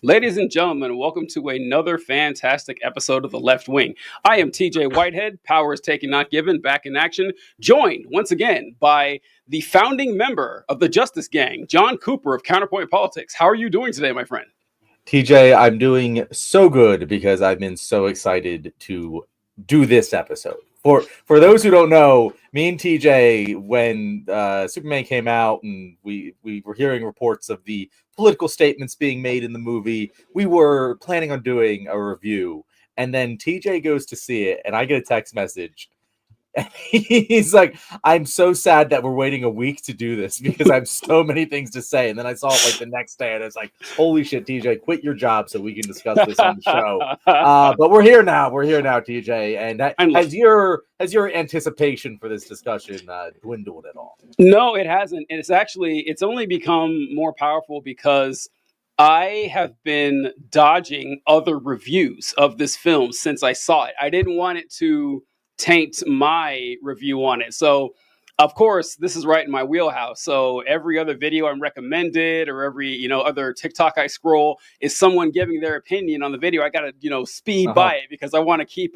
Ladies and gentlemen, welcome to another fantastic episode of The Left Wing. I am TJ Whitehead, powers taken not given, back in action, joined once again by the founding member of the Justice Gang, John Cooper of Counterpoint Politics. How are you doing today, my friend? TJ, I'm doing so good because I've been so excited to do this episode. For those who don't know, me and TJ, when Superman came out and we were hearing reports of the political statements being made in the movie, we were planning on doing a review. And then TJ goes to see it, and I get a text message. And he's like, I'm so sad that we're waiting a week to do this because I have so many things to say. And then I saw it like the next day, and it's like, holy shit, TJ, quit your job so we can discuss this on the show. But we're here now. We're here now, TJ. And has your anticipation for this discussion dwindled at all? No, it hasn't. And it's only become more powerful because I have been dodging other reviews of this film since I saw it. I didn't want it to taint my review on it. So, of course, this is right in my wheelhouse. So every other video I'm recommended or every, other TikTok I scroll is someone giving their opinion on the video. I got to, speed by it because I want to keep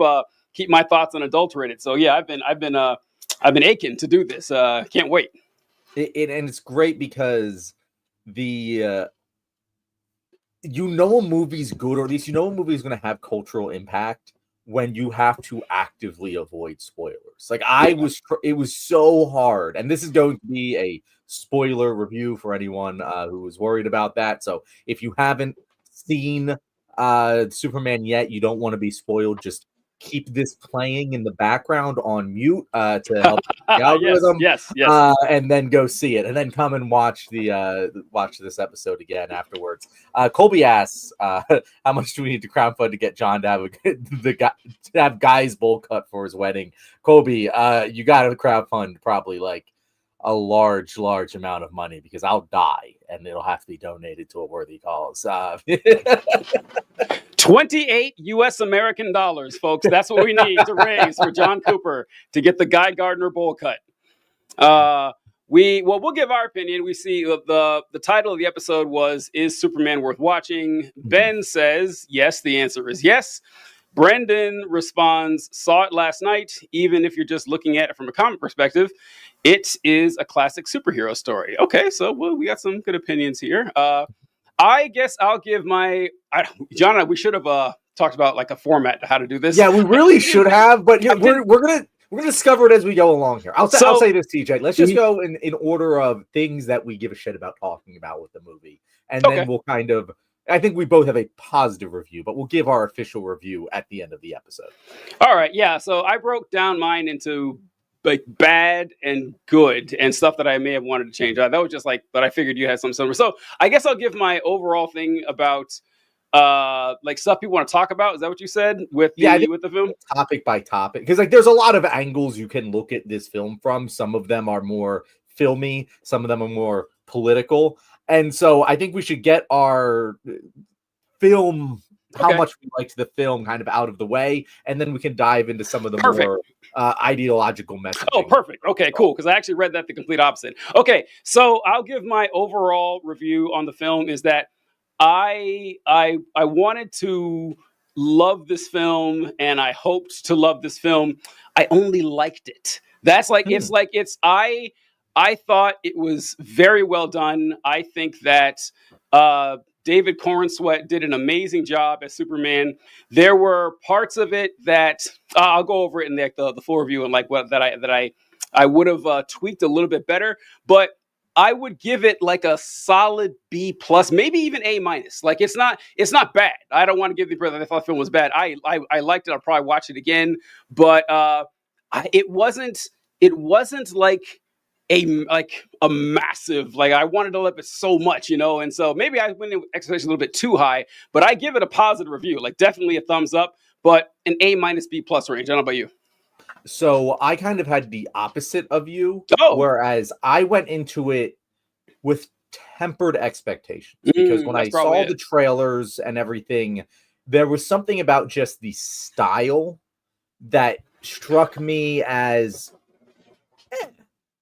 my thoughts unadulterated. So yeah, I've been aching to do this. Can't wait. And it's great because a movie's good, or at least a movie's going to have cultural impact when you have to actively avoid spoilers. Like it was so hard, and this is going to be a spoiler review for anyone who was worried about that. So if you haven't seen Superman yet, you don't want to be spoiled, just keep this playing in the background on mute to help the algorithm. Yes. And then go see it, and then come and watch this episode again afterwards. Colby asks, how much do we need to crowdfund to get John to have Guy's bowl cut for his wedding? Colby, you got to crowdfund probably like a large amount of money, because I'll die and it'll have to be donated to a worthy cause. 28 US American dollars, folks. That's what we need to raise for John Cooper to get the Guy Gardner bowl cut. We'll give our opinion. We see the title of the episode was, "Is Superman Worth Watching?" Ben says yes. The answer is yes. Brendan responds, "Saw it last night. Even if you're just looking at it from a comic perspective, it is a classic superhero story." Okay, so we got some good opinions here. I guess I'll give John and I, we should have talked about like a format to how to do this. Yeah, we really should have, but we're gonna discover it as we go along here. I'll say this, TJ. Let's just go in order of things that we give a shit about talking about with the movie, and then we'll kind of. I think we both have a positive review, but we'll give our official review at the end of the episode. All right, yeah. So I broke down mine into like bad and good and stuff that I may have wanted to change. That was just like, but I figured you had some similar. So I guess I'll give my overall thing about like stuff people want to talk about. Is that what you said with the film? Topic by topic, because like there's a lot of angles you can look at this film from. Some of them are more filmy, some of them are more political. And so I think we should get our film, how much we liked the film, kind of out of the way, and then we can dive into some of the more ideological messaging. Oh, perfect. Okay, cool. Because I actually read that the complete opposite. Okay, so I'll give my overall review on the film is that I wanted to love this film, and I hoped to love this film. I only liked it. That's like I thought it was very well done. I think that David Corenswet did an amazing job as Superman. There were parts of it that I'll go over it in the full review and like what that I would have tweaked a little bit better, but I would give it like a solid B plus, maybe even A minus. Like it's not bad. I don't want to give the impression that I thought the film was bad. I liked it. I'll probably watch it again, but it wasn't like a massive, like I wanted to love it so much, and so maybe I went in expectations a little bit too high, but I give it a positive review, like definitely a thumbs up, but an A minus B plus range. I don't know about you. So I kind of had the opposite of you, whereas I went into it with tempered expectations, because when I saw the trailers and everything, there was something about just the style that struck me as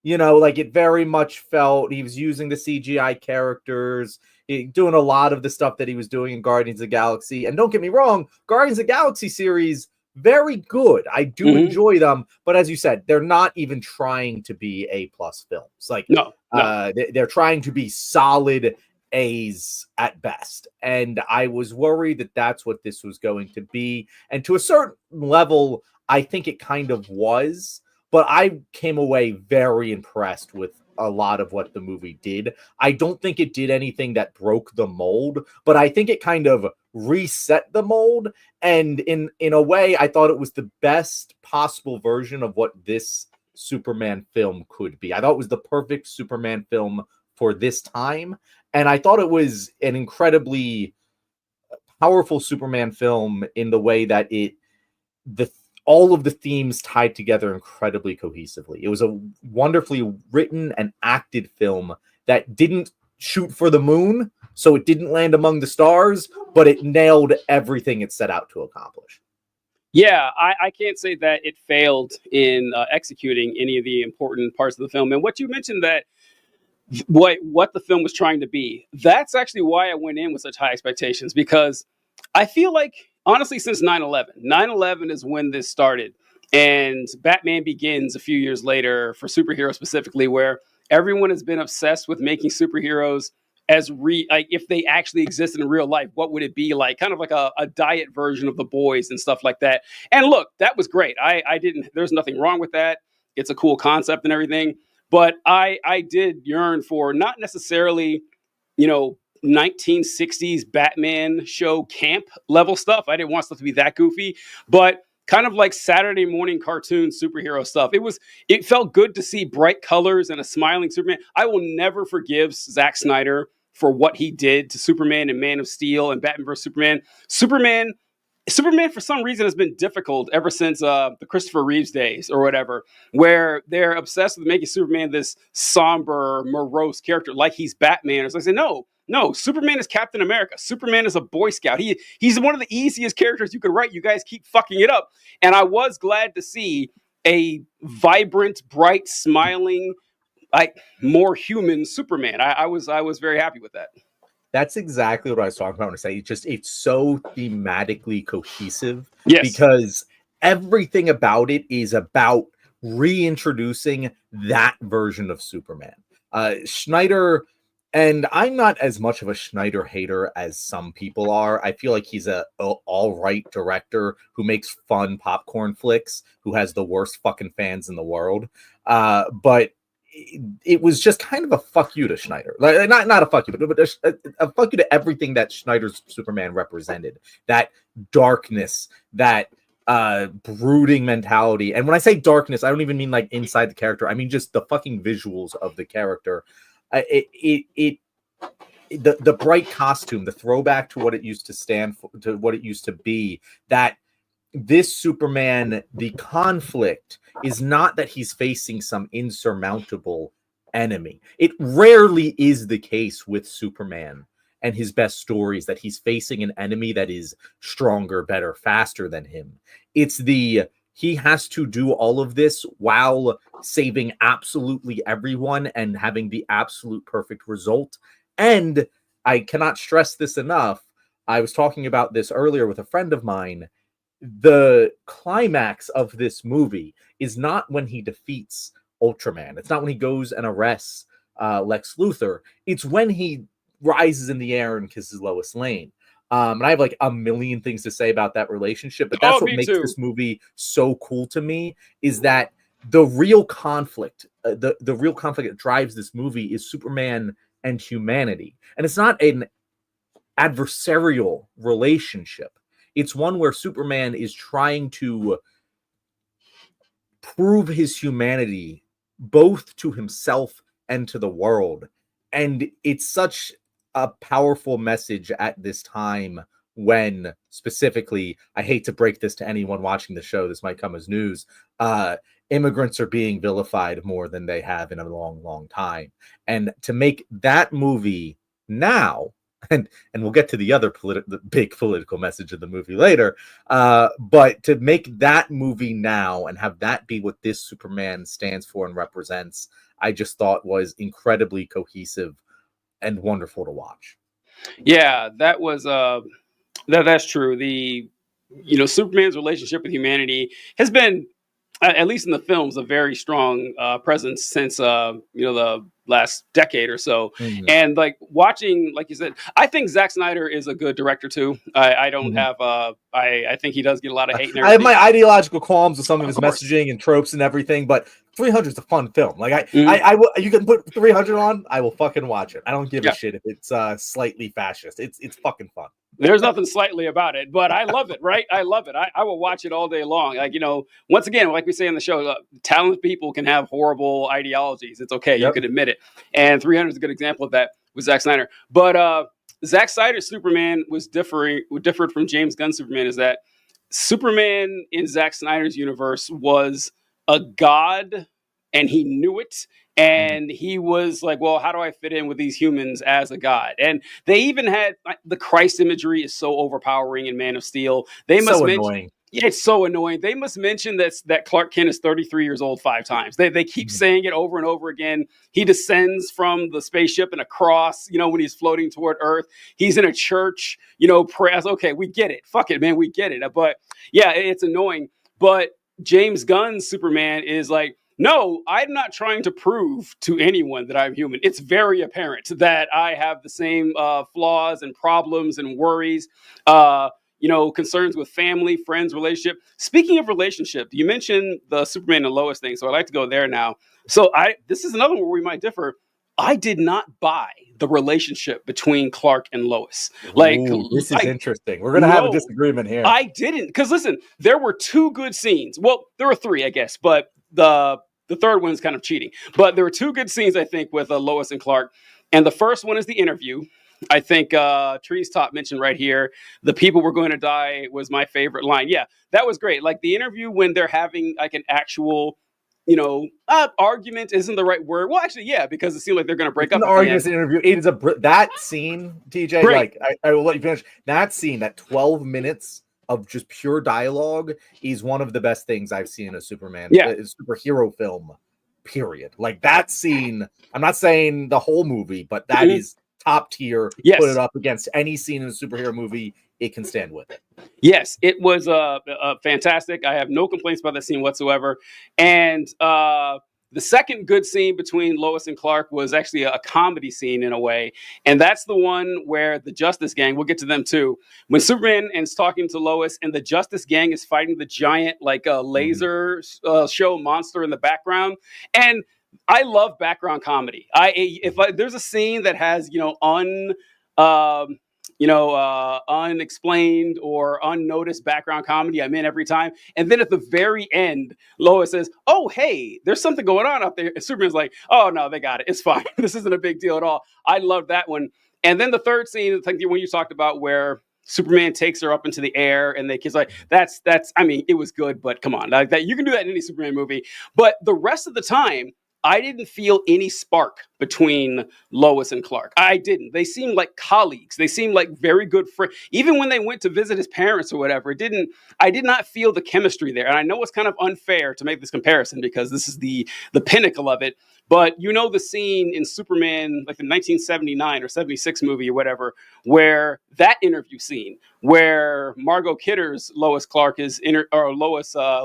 like it very much felt he was using the CGI characters. doing a lot of the stuff that he was doing in Guardians of the Galaxy. And don't get me wrong, Guardians of the Galaxy series, very good. I do enjoy them, but as you said, they're not even trying to be A+ films. Like, No. They're trying to be solid A's at best. And I was worried that that's what this was going to be. And to a certain level, I think it kind of was. But I came away very impressed with a lot of what the movie did. I don't think it did anything that broke the mold, but I think it kind of reset the mold. And in a way, I thought it was the best possible version of what this Superman film could be. I thought it was the perfect Superman film for this time. And I thought it was an incredibly powerful Superman film in the way that all of the themes tied together incredibly cohesively. It was a wonderfully written and acted film that didn't shoot for the moon, so it didn't land among the stars, but it nailed everything it set out to accomplish. Yeah, I can't say that it failed in executing any of the important parts of the film. And what you mentioned, that what the film was trying to be, that's actually why I went in with such high expectations, because I feel like, honestly, since 9/11 is when this started. And Batman Begins a few years later, for superheroes specifically, where everyone has been obsessed with making superheroes as like, if they actually existed in real life, what would it be like? Kind of like a diet version of The Boys and stuff like that. And look, that was great. There's nothing wrong with that. It's a cool concept and everything. But I did yearn for not necessarily, 1960s Batman show camp level stuff. I didn't want stuff to be that goofy, but kind of like Saturday morning cartoon superhero stuff. It felt good to see bright colors and a smiling Superman. I will never forgive Zack Snyder for what he did to Superman and Man of Steel and Batman vs Superman. Superman, for some reason, has been difficult ever since the Christopher Reeves days or whatever, where they're obsessed with making Superman this somber, morose character, like he's Batman. So I say, no, Superman is Captain America. Superman is a Boy Scout. He's one of the easiest characters you could write. You guys keep fucking it up. And I was glad to see a vibrant, bright, smiling, like more human Superman. I was very happy with that. That's exactly what I was talking about when I say it's so thematically cohesive. Yes. Because everything about it is about reintroducing that version of Superman. Snyder, and I'm not as much of a Snyder hater as some people are. I feel like he's a all right director who makes fun popcorn flicks, who has the worst fucking fans in the world. But it was just kind of a fuck you to Snyder. Like, not a fuck you, but a fuck you to everything that Snyder's Superman represented. That darkness, that brooding mentality. And when I say darkness, I don't even mean like inside the character. I mean just the fucking visuals of the character. The bright costume, the throwback to what it used to stand for, to what it used to be, that this Superman, the conflict is not that he's facing some insurmountable enemy. It rarely is the case with Superman and his best stories that he's facing an enemy that is stronger, better, faster than him. He has to do all of this while saving absolutely everyone and having the absolute perfect result. And I cannot stress this enough. I was talking about this earlier with a friend of mine. The climax of this movie is not when he defeats Ultraman. It's not when he goes and arrests Lex Luthor. It's when he rises in the air and kisses Lois Lane. And I have like a million things to say about that relationship, but that's what makes this movie so cool to me, is that the real conflict, the real conflict that drives this movie is Superman and humanity. And it's not an adversarial relationship. It's one where Superman is trying to prove his humanity both to himself and to the world. And it's such a powerful message at this time when, specifically, I hate to break this to anyone watching the show, this might come as news, immigrants are being vilified more than they have in a long, long time. And to make that movie now, and we'll get to the other the big political message of the movie later, but to make that movie now and have that be what this Superman stands for and represents, I just thought was incredibly cohesive and wonderful to watch. Yeah, that was that's true. The Superman's relationship with humanity has been, at least in the films, a very strong presence since the last decade or so. Mhm. And like watching, like you said, I think Zack Snyder is a good director too. I don't have I think he does get a lot of hate and I have everything. my ideological qualms with some of his course. messaging and tropes and everything, but 300 is a fun film. Like Mhm. I will, you can put 300 on, I will fucking watch it. I don't give Yeah. a shit if it's slightly fascist. It's fucking fun. There's nothing slightly about it, but I love it, right? I love it. I will watch it all day long. Like, once again, like we say in the show, talented people can have horrible ideologies. It's okay. You Yep. can admit it. And 300 is a good example of that with Zack Snyder. But Zack Snyder's Superman was different from James Gunn's Superman, is that Superman in Zack Snyder's universe was a god, and he knew it. And he was like, well, how do I fit in with these humans as a god? And they even had the Christ imagery is so overpowering in Man of Steel. They must So mention, annoying. yeah, it's so annoying. They must mention that Clark Kent is 33 years old 5 times. They keep saying it over and over again. He descends from the spaceship in a cross, when he's floating toward Earth. He's in a church, prayers. Okay, we get it. Fuck it, man, we get it. But yeah, it's annoying. But James Gunn's Superman is like, no, I'm not trying to prove to anyone that I'm human. It's very apparent that I have the same flaws and problems and worries, concerns with family, friends, relationship. Speaking of relationship, you mentioned the Superman and Lois thing, so I'd like to go there now. So this is another one where we might differ. I did not buy the relationship between Clark and Lois. Ooh, this is interesting. We're gonna have a disagreement here. I didn't, because listen, there were 2 good scenes. Well, there were 3, I guess, but the third one's kind of cheating. But there were 2 good scenes, I think, with Lois and Clark. And the first one is the interview. I think Trees Top mentioned right here, the people were going to die was my favorite line. Yeah, that was great. Like the interview when they're having like an actual, argument isn't the right word. Well, actually, yeah, because it seemed like they're going to break up. An argument interview. It is that scene, TJ. Great. Like I will let you finish. That scene, that 12 minutes of just pure dialogue, is one of the best things I've seen in a superhero film. Period. Like that scene. I'm not saying the whole movie, but that is top tier. Yes. Put it up against any scene in a superhero movie, it can stand with it. Yes, it was fantastic. I have no complaints about that scene whatsoever. And the second good scene between Lois and Clark was actually a comedy scene in a way. And that's the one where the Justice Gang, we'll get to them too, when Superman is talking to Lois and the Justice Gang is fighting the giant laser show monster in the background. And I love background comedy. If there's a scene that has, unexplained or unnoticed background comedy, I'm in every time. And then at the very end, Lois says, oh, hey, there's something going on out there. And Superman's like, oh, no, they got it. It's fine. This isn't a big deal at all. I love that one. And then the third scene, I think the one you talked about where Superman takes her up into the air and they kiss, like, that's, I mean, it was good, but come on, like that, you can do that in any Superman movie. But the rest of the time, I didn't feel any spark between Lois and Clark. I didn't. They seemed like colleagues. They seemed like very good friends. Even when they went to visit his parents or whatever, I did not feel the chemistry there. And I know it's kind of unfair to make this comparison because this is the pinnacle of it. But the scene in Superman, like the 1979 or 76 movie or whatever, where that interview scene, where Margot Kidder's Lois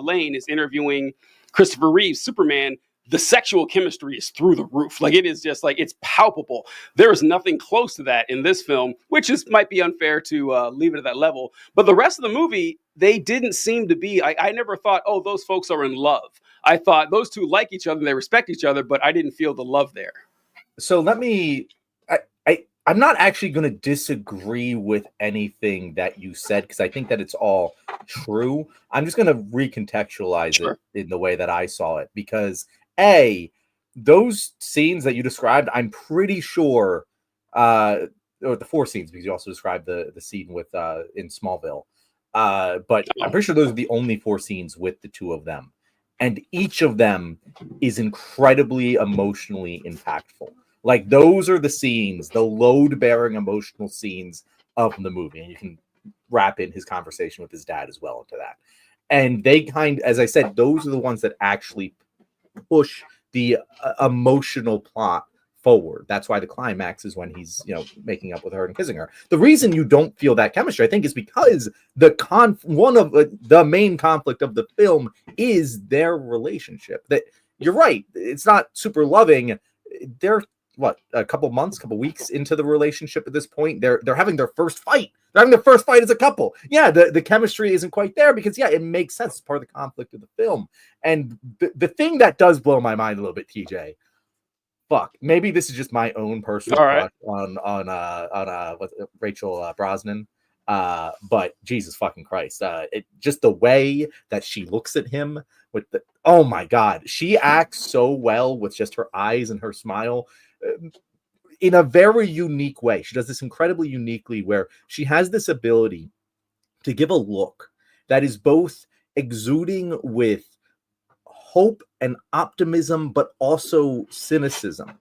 Lane is interviewing Christopher Reeve's Superman, the sexual chemistry is through the roof. Like it is just like, it's palpable. There is nothing close to that in this film, which might be unfair to leave it at that level. But the rest of the movie, they didn't seem to be, I never thought, oh, those folks are in love. I thought those two like each other, they respect each other, but I didn't feel the love there. So I'm not actually going to disagree with anything that you said because I think that it's all true. I'm just going to recontextualize it in the way that I saw it because those scenes that you described, I'm pretty sure, or the 4 scenes because you also described the scene with in Smallville, but I'm pretty sure those are the only 4 scenes with the 2 of them, and each of them is incredibly emotionally impactful. Like those are the scenes, the load-bearing emotional scenes of the movie. And you can wrap in his conversation with his dad as well into that. And they as I said, those are the ones that actually push the emotional plot forward. That's why the climax is when he's, making up with her and kissing her. The reason you don't feel that chemistry, I think, is because one of the main conflict of the film is their relationship. That you're right, it's not super loving. They're a couple weeks into the relationship at this point. They're having their first fight. They're having their first fight as a couple. Yeah, the chemistry isn't quite there because it makes sense. It's part of the conflict of the film. And the thing that does blow my mind a little bit, TJ, maybe this is just my own personal crush on Rachel Brosnan. But Jesus fucking Christ, just the way that she looks at him with oh my God, she acts so well with just her eyes and her smile. In a very unique way. She does this incredibly uniquely where she has this ability to give a look that is both exuding with hope and optimism, but also cynicism.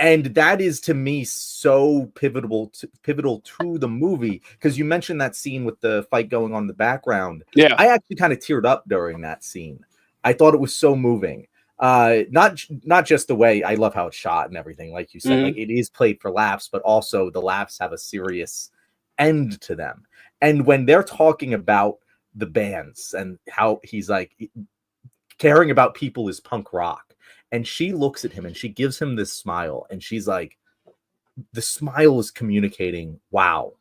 And that is, to me, so pivotal to the movie, because you mentioned that scene with the fight going on in the background. Yeah. I actually kind of teared up during that scene. I thought it was so moving. Not just the way, I love how it's shot and everything, like you said, like it is played for laughs, but also the laughs have a serious end to them. And when they're talking about the bands and how he's like caring about people is punk rock, and she looks at him and she gives him this smile, and she's like, the smile is communicating, wow,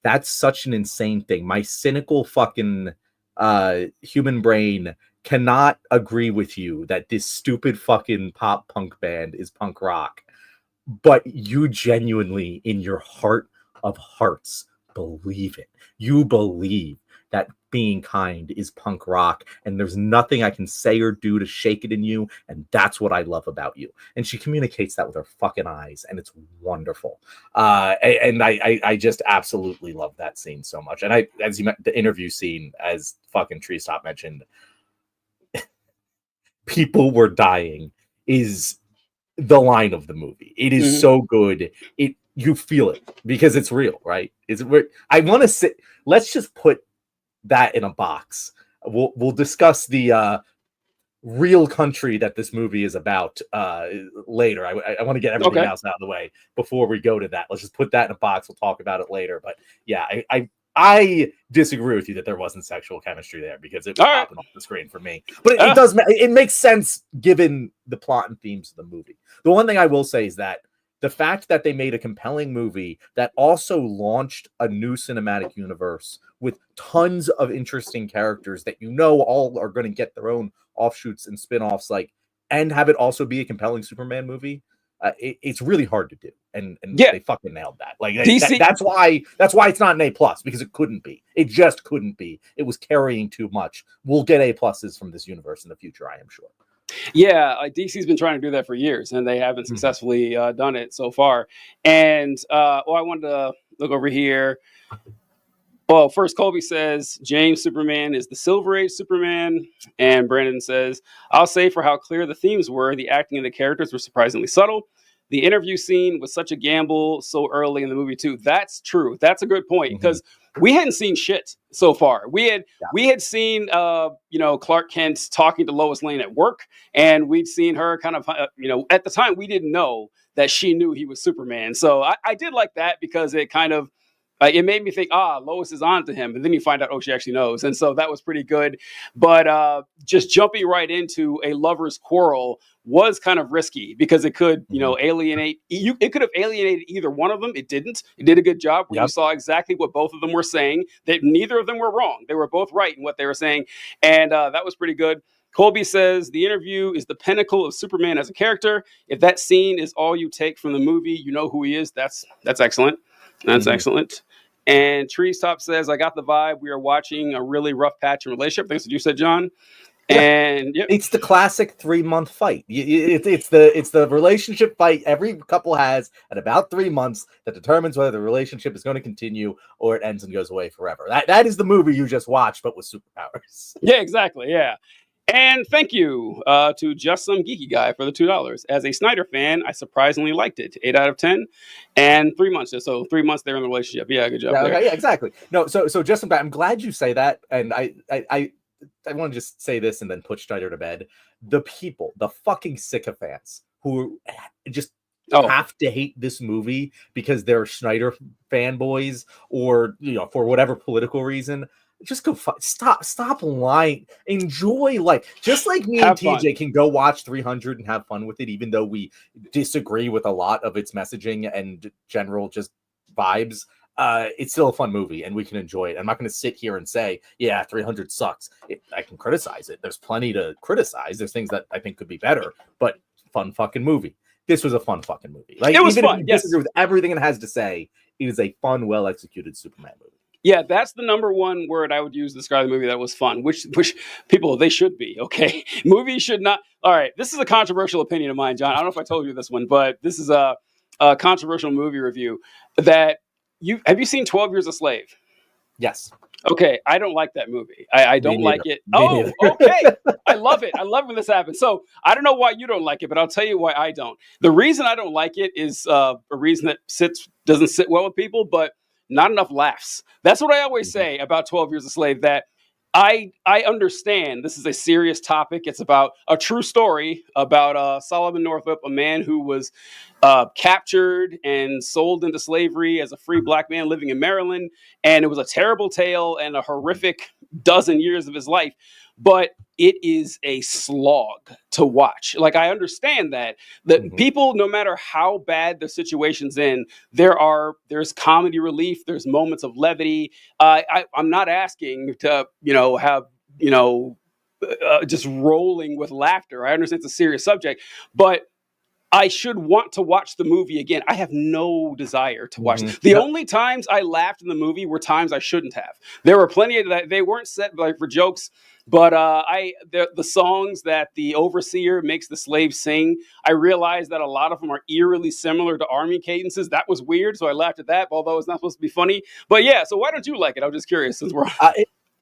that's such an insane thing. My cynical fucking human brain cannot agree with you that this stupid fucking pop punk band is punk rock, but you genuinely, in your heart of hearts, believe it. You believe that being kind is punk rock, and there's nothing I can say or do to shake it in you, and that's what I love about you. And she communicates that with her fucking eyes, and it's wonderful. And I just absolutely love that scene so much. And the interview scene, as fucking Treestop mentioned, people were dying, is the line of the movie. It is so good. You feel it because it's real, right? I want to sit. Let's just put that in a box. We'll discuss the real country that this movie is about later. I want to get everything else out of the way before we go to that. Let's just put that in a box. We'll talk about it later. But yeah, I disagree with you that there wasn't sexual chemistry there, because it was popping off the screen for me. But it does. It makes sense given the plot and themes of the movie. The one thing I will say is that the fact that they made a compelling movie that also launched a new cinematic universe with tons of interesting characters that all are going to get their own offshoots and spin-offs, and have it also be a compelling Superman movie. It's really hard to do, and they fucking nailed that. That's why it's not an A+, because it couldn't be. It just couldn't be. It was carrying too much. We'll get A+s from this universe in the future, I am sure. Yeah, DC's been trying to do that for years, and they haven't successfully done it so far. And I wanted to look over here. Well, first, Colby says James Superman is the Silver Age Superman, and Brandon says, I'll say for how clear the themes were, the acting and the characters were surprisingly subtle. The interview scene was such a gamble so early in the movie too. That's true. That's a good point, because we hadn't seen shit so far. We had seen Clark Kent talking to Lois Lane at work, and we'd seen her kind of at the time we didn't know that she knew he was Superman. So I did like that, because it kind of it made me think, Lois is on to him. And then you find out, she actually knows. And so that was pretty good. But just jumping right into a lover's quarrel was kind of risky, because it could, alienate. It could have alienated either one of them. It didn't. It did a good job where you saw exactly what both of them were saying, that neither of them were wrong. They were both right in what they were saying. And that was pretty good. Colby says, the interview is the pinnacle of Superman as a character. If that scene is all you take from the movie, you know who he is. That's excellent. That's excellent. And Treestop says, I got the vibe. We are watching a really rough patch in relationship. That's what you said, John. And it's the classic 3-month fight. It's the relationship fight every couple has at about 3 months that determines whether the relationship is going to continue or it ends and goes away forever. That is the movie you just watched, but with superpowers. Yeah, exactly. Yeah. And thank you to Just Some Geeky Guy for the $2. As a Snyder fan, I surprisingly liked it. 8 out of 10, and 3 months. So 3 months they're in the relationship. Yeah, good job. Yeah, exactly. No, so just some. I'm glad you say that, and I want to just say this and then put Snyder to bed. The people, the fucking sycophants who just have to hate this movie because they're Schneider fanboys or, you know, for whatever political reason, just go stop lying. Enjoy life. Just like me and TJ can go watch 300 and have fun with it, even though we disagree with a lot of its messaging and general just vibes. It's still a fun movie and we can enjoy it. I'm not going to sit here and say, yeah, 300 sucks. I can criticize it. There's plenty to criticize. There's things that I think could be better, but fun fucking movie. This was a fun fucking movie. Like, it was even fun. If you disagree with everything it has to say, it is a fun, well executed Superman movie. Yeah, that's the number one word I would use to describe the movie that was fun, which people, they should be, okay? Movies should not. All right, this is a controversial opinion of mine, John. I don't know if I told you this one, but this is a controversial movie review that have you seen 12 Years a Slave? Yes. Okay, I don't like that movie. I don't like it. Okay. I love it. I love when this happens. So I don't know why you don't like it, but I'll tell you why I don't. The reason I don't like it is a reason that doesn't sit well with people, but not enough laughs. That's what I always say about 12 Years a Slave, that I understand this is a serious topic. It's about a true story about Solomon Northup, a man who was captured and sold into slavery as a free black man living in Maryland. And it was a terrible tale and a horrific dozen years of his life. But it is a slog to watch. Like, I understand that people, no matter how bad the situation's in, there's comedy relief, there's moments of levity. I'm not asking to, have, just rolling with laughter. I understand it's a serious subject, but I should want to watch the movie again. I have no desire to watch it. The only times I laughed in the movie were times I shouldn't have. There were plenty of that. They weren't set like for jokes, but the songs that the overseer makes the slaves sing, I realized that a lot of them are eerily similar to army cadences. That was weird, so I laughed at that, although it's not supposed to be funny. But yeah, so why don't you like it? I'm just curious since we're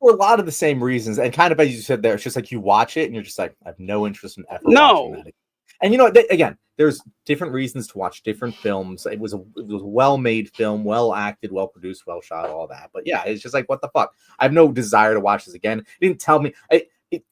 for a lot of the same reasons, and kind of as you said there, it's just like you watch it and you're just like, I have no interest in ever watching that. And again, there's different reasons to watch different films. It was a well-made film, well-acted, well-produced, well-shot, all that. But yeah, it's just like, what the fuck? I have no desire to watch this again. It didn't tell me.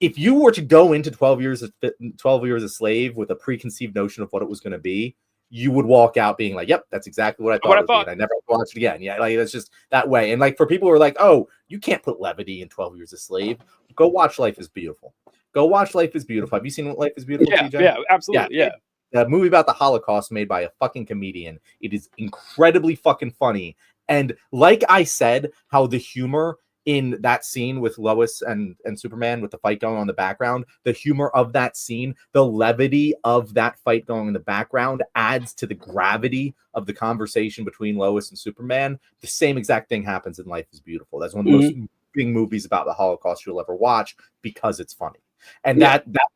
If you were to go into 12 Years a Slave with a preconceived notion of what it was going to be, you would walk out being like, yep, that's exactly what I thought it would be. And I never watched it again. Yeah, like, it's just that way. And like, for people who are like, oh, you can't put levity in 12 Years a Slave, go watch Life is Beautiful. Go watch Life is Beautiful. Have you seen Life is Beautiful, TJ? Yeah, absolutely. Yeah. A movie about the Holocaust made by a fucking comedian. It is incredibly fucking funny. And like I said, how the humor in that scene with Lois and Superman with the fight going on in the background, the humor of that scene, the levity of that fight going in the background adds to the gravity of the conversation between Lois and Superman. The same exact thing happens in Life is Beautiful. That's one of the most moving movies about the Holocaust you'll ever watch because it's funny. And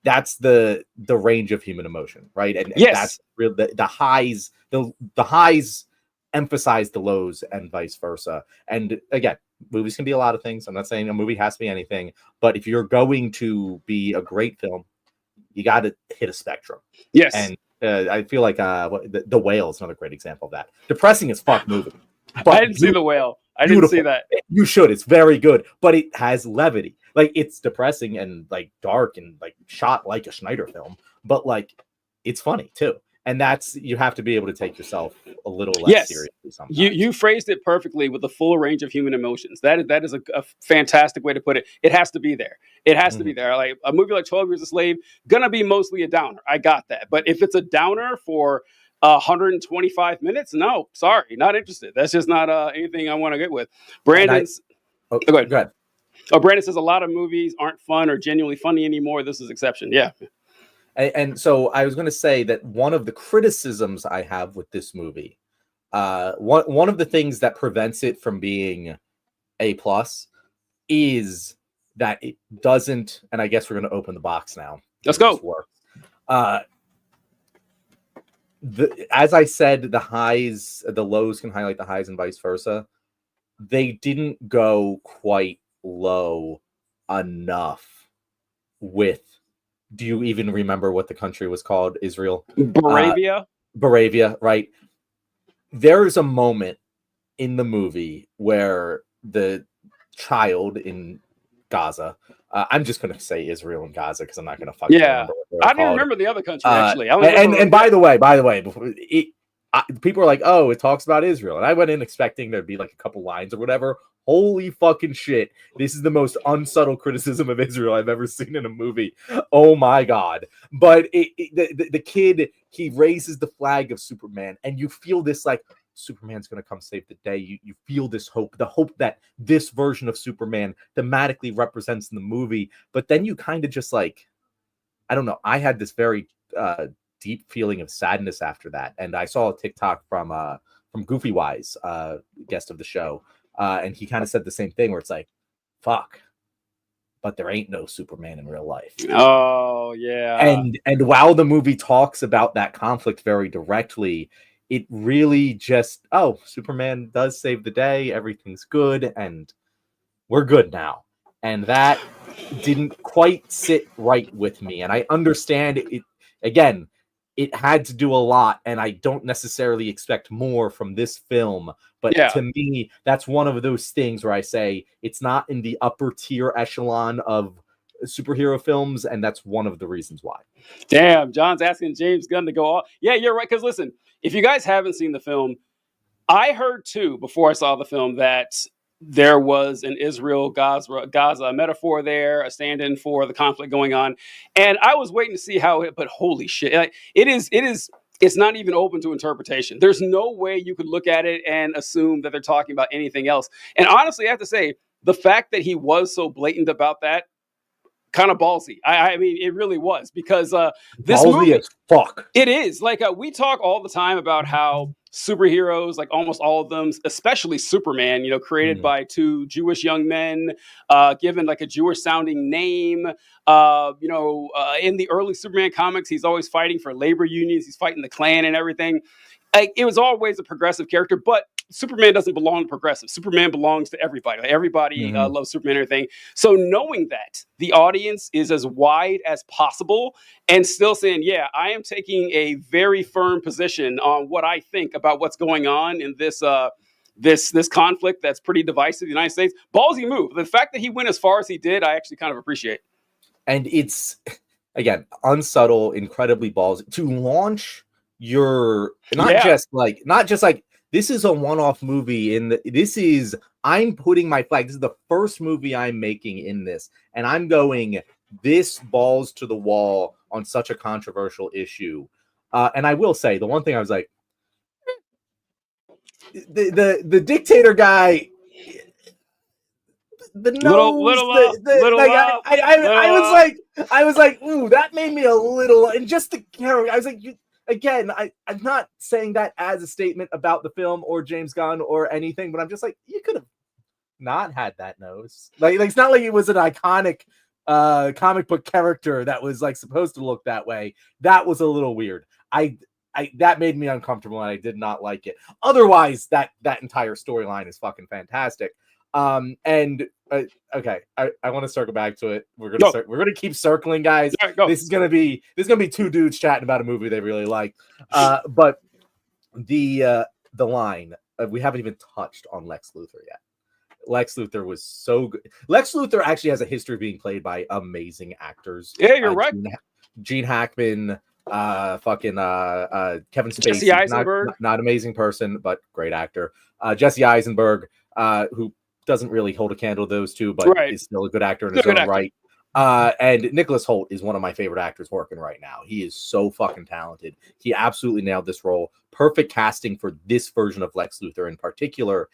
that's the range of human emotion, right? And that's real. The highs, the highs emphasize the lows, and vice versa. And again, movies can be a lot of things. I'm not saying a movie has to be anything, but if you're going to be a great film, you got to hit a spectrum. Yes, and I feel like the Whale is another great example of that. Depressing as fuck movie. I didn't see The Whale. I didn't see that. You should. It's very good, but it has levity. Like, it's depressing and like dark and like shot like a Schneider film, but like it's funny too. And you have to be able to take yourself a little less seriously sometimes. You phrased it perfectly, with the full range of human emotions. That is a fantastic way to put it. It has to be there. It has to be there. Like a movie like 12 Years a Slave, gonna be mostly a downer. I got that. But if it's a downer for 125 minutes, no, sorry, not interested. That's just not anything I want to get with. Brandon's. Go ahead. Oh, Brandon says a lot of movies aren't fun or genuinely funny anymore. This is exception. Yeah. And so I was going to say that one of the criticisms I have with this movie, one of the things that prevents it from being A+, is that it doesn't, and I guess we're going to open the box now. Let's go. As I said, the lows can highlight the highs and vice versa. They didn't go quite low enough with, do you even remember what the country was called? Israel? Baravia, right? There is a moment in the movie where the child in Gaza I'm just gonna say Israel and Gaza because I'm not gonna fucking Yeah, remember what I they're didn't called. remember the other country actually. I only And remember. by the way, before people are like, "Oh, it talks about Israel," and I went in expecting there'd be like a couple lines or whatever. Holy fucking shit! This is the most unsubtle criticism of Israel I've ever seen in a movie. Oh my god! But the kid, he raises the flag of Superman, and you feel this like Superman's gonna come save the day. You feel this hope, the hope that this version of Superman thematically represents in the movie. But then you kind of just like, I don't know. I had this very deep feeling of sadness after that, and I saw a TikTok from Goofy Wise, guest of the show, and he kind of said the same thing, where it's like, "Fuck," but there ain't no Superman in real life. Oh yeah. And while the movie talks about that conflict very directly, it really just, oh, Superman does save the day, everything's good, and we're good now. And that didn't quite sit right with me. And I understand it, again, it had to do a lot, and I don't necessarily expect more from this film. But Yeah. to me, that's one of those things where I say it's not in the upper tier echelon of superhero films, and that's one of the reasons why. Damn, John's asking James Gunn to go off. Yeah, you're right. Because listen, if you guys haven't seen the film, I heard too before I saw the film that there was an Israel Gaza metaphor there, a stand-in for the conflict going on, and I was waiting to see how it. But holy shit, like, it is. It's not even open to interpretation. There's no way you could look at it and assume that they're talking about anything else. And honestly, I have to say, the fact that he was so blatant about that, kind of ballsy. I mean, it really was, because this Ballsy movie, as fuck. it is like we talk all the time about how superheroes, like almost all of them, especially Superman, created by two Jewish young men, given like a Jewish sounding name. In the early Superman comics, he's always fighting for labor unions. He's fighting the Klan and everything. Like, it was always a progressive character, but Superman doesn't belong to progressive. Superman belongs to everybody. Like, everybody loves Superman and everything. So knowing that the audience is as wide as possible and still saying, yeah, I am taking a very firm position on what I think about what's going on in this this conflict that's pretty divisive in the United States. Ballsy move. The fact that he went as far as he did, I actually kind of appreciate. And it's, again, unsubtle, incredibly ballsy to launch your not just like this is a one-off movie I'm putting my flag. This is the first movie I'm making in this, and I'm going this balls to the wall on such a controversial issue. And I will say the one thing I was like, the dictator guy, the nose, I was like, ooh, that made me a little, and just the character, I was like, again, I'm not saying that as a statement about the film or James Gunn or anything, but I'm just like, you could have not had that nose. Like it's not like it was an iconic comic book character that was like supposed to look that way. That was a little weird. That made me uncomfortable, and I did not like it. Otherwise, that entire storyline is fucking fantastic. Okay, I want to circle back to it. We're gonna keep circling, guys. Right, this is gonna be two dudes chatting about a movie they really like. But the line, we haven't even touched on Lex Luthor yet. Lex Luthor was so good. Lex Luthor actually has a history of being played by amazing actors. Yeah, you're right. Gene Hackman, Kevin Spacey, Jesse Eisenberg, not amazing person, but great actor. Jesse Eisenberg, who doesn't really hold a candle to those two, but is still a good actor in his own right. And Nicholas Hoult is one of my favorite actors working right now. He is so fucking talented. He absolutely nailed this role. Perfect casting for this version of Lex Luthor in particular.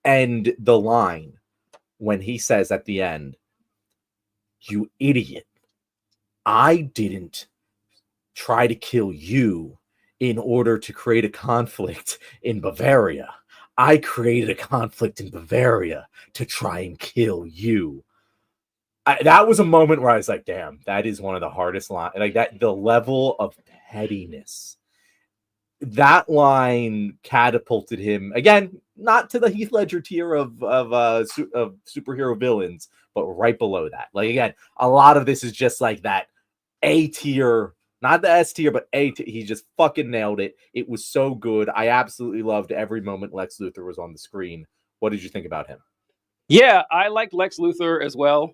And the line when he says at the end, "You idiot, I didn't try to kill you in order to create a conflict in Bavaria. I created a conflict in Bavaria to try and kill you." That was a moment where I was like, damn, that is one of the hardest lines. Like that, the level of pettiness. That line catapulted him, again, not to the Heath Ledger tier of superhero villains, but right below that. Like, again, a lot of this is just like that A tier, not the S tier, but A tier. He just fucking nailed it. It was so good. I absolutely loved every moment Lex Luthor was on the screen. What did you think about him? Yeah, I like Lex Luthor as well.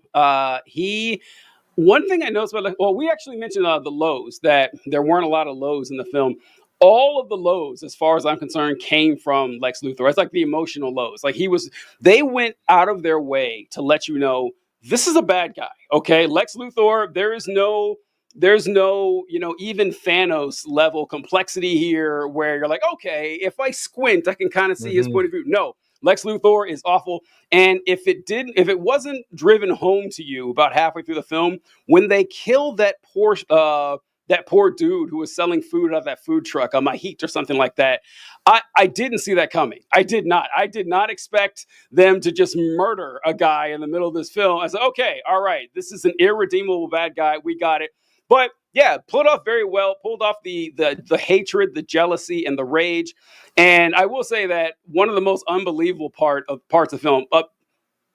One thing I noticed about, well, we actually mentioned the lows, that there weren't a lot of lows in the film. All of the lows, as far as I'm concerned, came from Lex Luthor. It's like the emotional lows. Like they went out of their way to let you know this is a bad guy. Okay, Lex Luthor. There's no, even Thanos level complexity here, where you're like, okay, if I squint, I can kind of see his point of view. No, Lex Luthor is awful. And if it wasn't driven home to you about halfway through the film, when they kill that poor dude who was selling food out of that food truck on my heat or something like that, I didn't see that coming. I did not. I did not expect them to just murder a guy in the middle of this film. I said, okay, all right, this is an irredeemable bad guy. We got it. But yeah, pulled off very well. Pulled off the hatred, the jealousy, and the rage. And I will say that one of the most unbelievable parts of the film,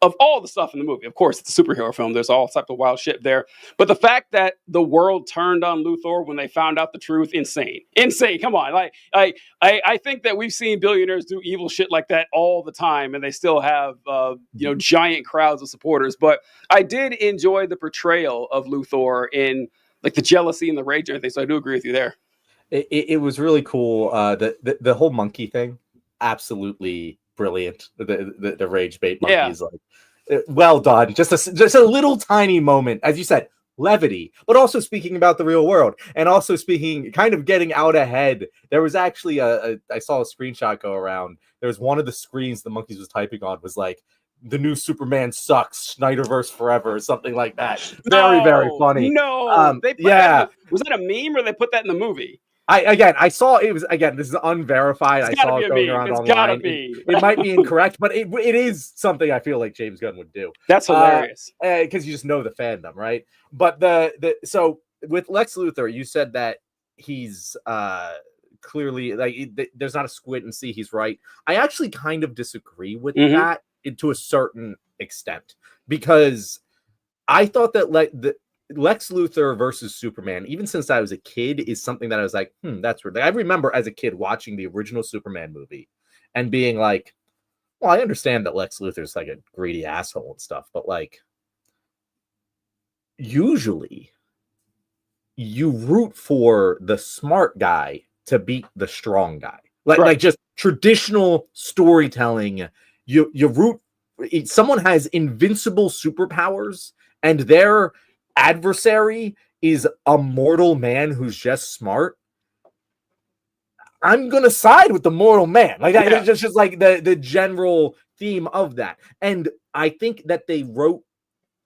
of all the stuff in the movie, of course, it's a superhero film. There's all types of wild shit there. But the fact that the world turned on Luthor when they found out the truth, insane. Insane. Come on. Like I think that we've seen billionaires do evil shit like that all the time, and they still have giant crowds of supporters. But I did enjoy the portrayal of Luthor in like the jealousy and the rage and everything. So I do agree with you there. It was really cool. The whole monkey thing, absolutely brilliant. The rage bait monkeys, like, well done. Just a little tiny moment, as you said, levity, but also speaking about the real world, and also speaking, kind of getting out ahead. There was actually I saw a screenshot go around. There was one of the screens the monkeys was typing on was like, "The new Superman sucks, Snyderverse forever," or something like that. Very funny. No, they put that was that a meme, or they put that in the movie? I saw it was, again, this is unverified. I saw it going around online. It might be incorrect, but it is something I feel like James Gunn would do. That's hilarious. Because you just know the fandom, right? But so with Lex Luthor, you said that he's clearly, like, there's not a squint and see he's right. I actually kind of disagree with that to a certain extent, because I thought that Lex Luthor versus Superman, even since I was a kid, is something that I was like, that's weird. Like, I remember as a kid watching the original Superman movie and being like, well, I understand that Lex Luthor's like a greedy asshole and stuff, but like, usually you root for the smart guy to beat the strong guy. Like just traditional storytelling, you root. Someone has invincible superpowers and their adversary is a mortal man who's just smart. I'm gonna side with the mortal man. Like that. It's just like the general theme of that. And I think that they wrote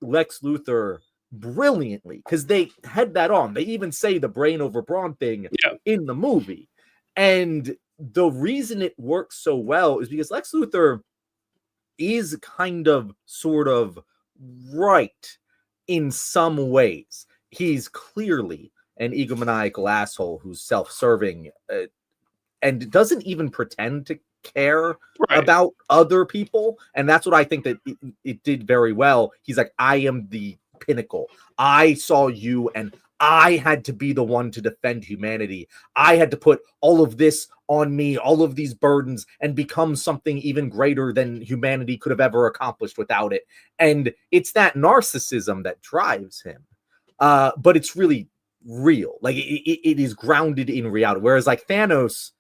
Lex Luthor brilliantly, because they had that on. They even say the brain over brawn thing in the movie. And the reason it works so well is because Lex Luthor is kind of sort of right in some ways. He's clearly an egomaniacal asshole who's self-serving and doesn't even pretend to care about other people. And that's what I think that it did very well. He's like, I am the pinnacle. I saw you and I had to be the one to defend humanity. I had to put all of this on me, all of these burdens, and become something even greater than humanity could have ever accomplished without it. And it's that narcissism that drives him. But it's really real. Like it is grounded in reality. Whereas like Thanos,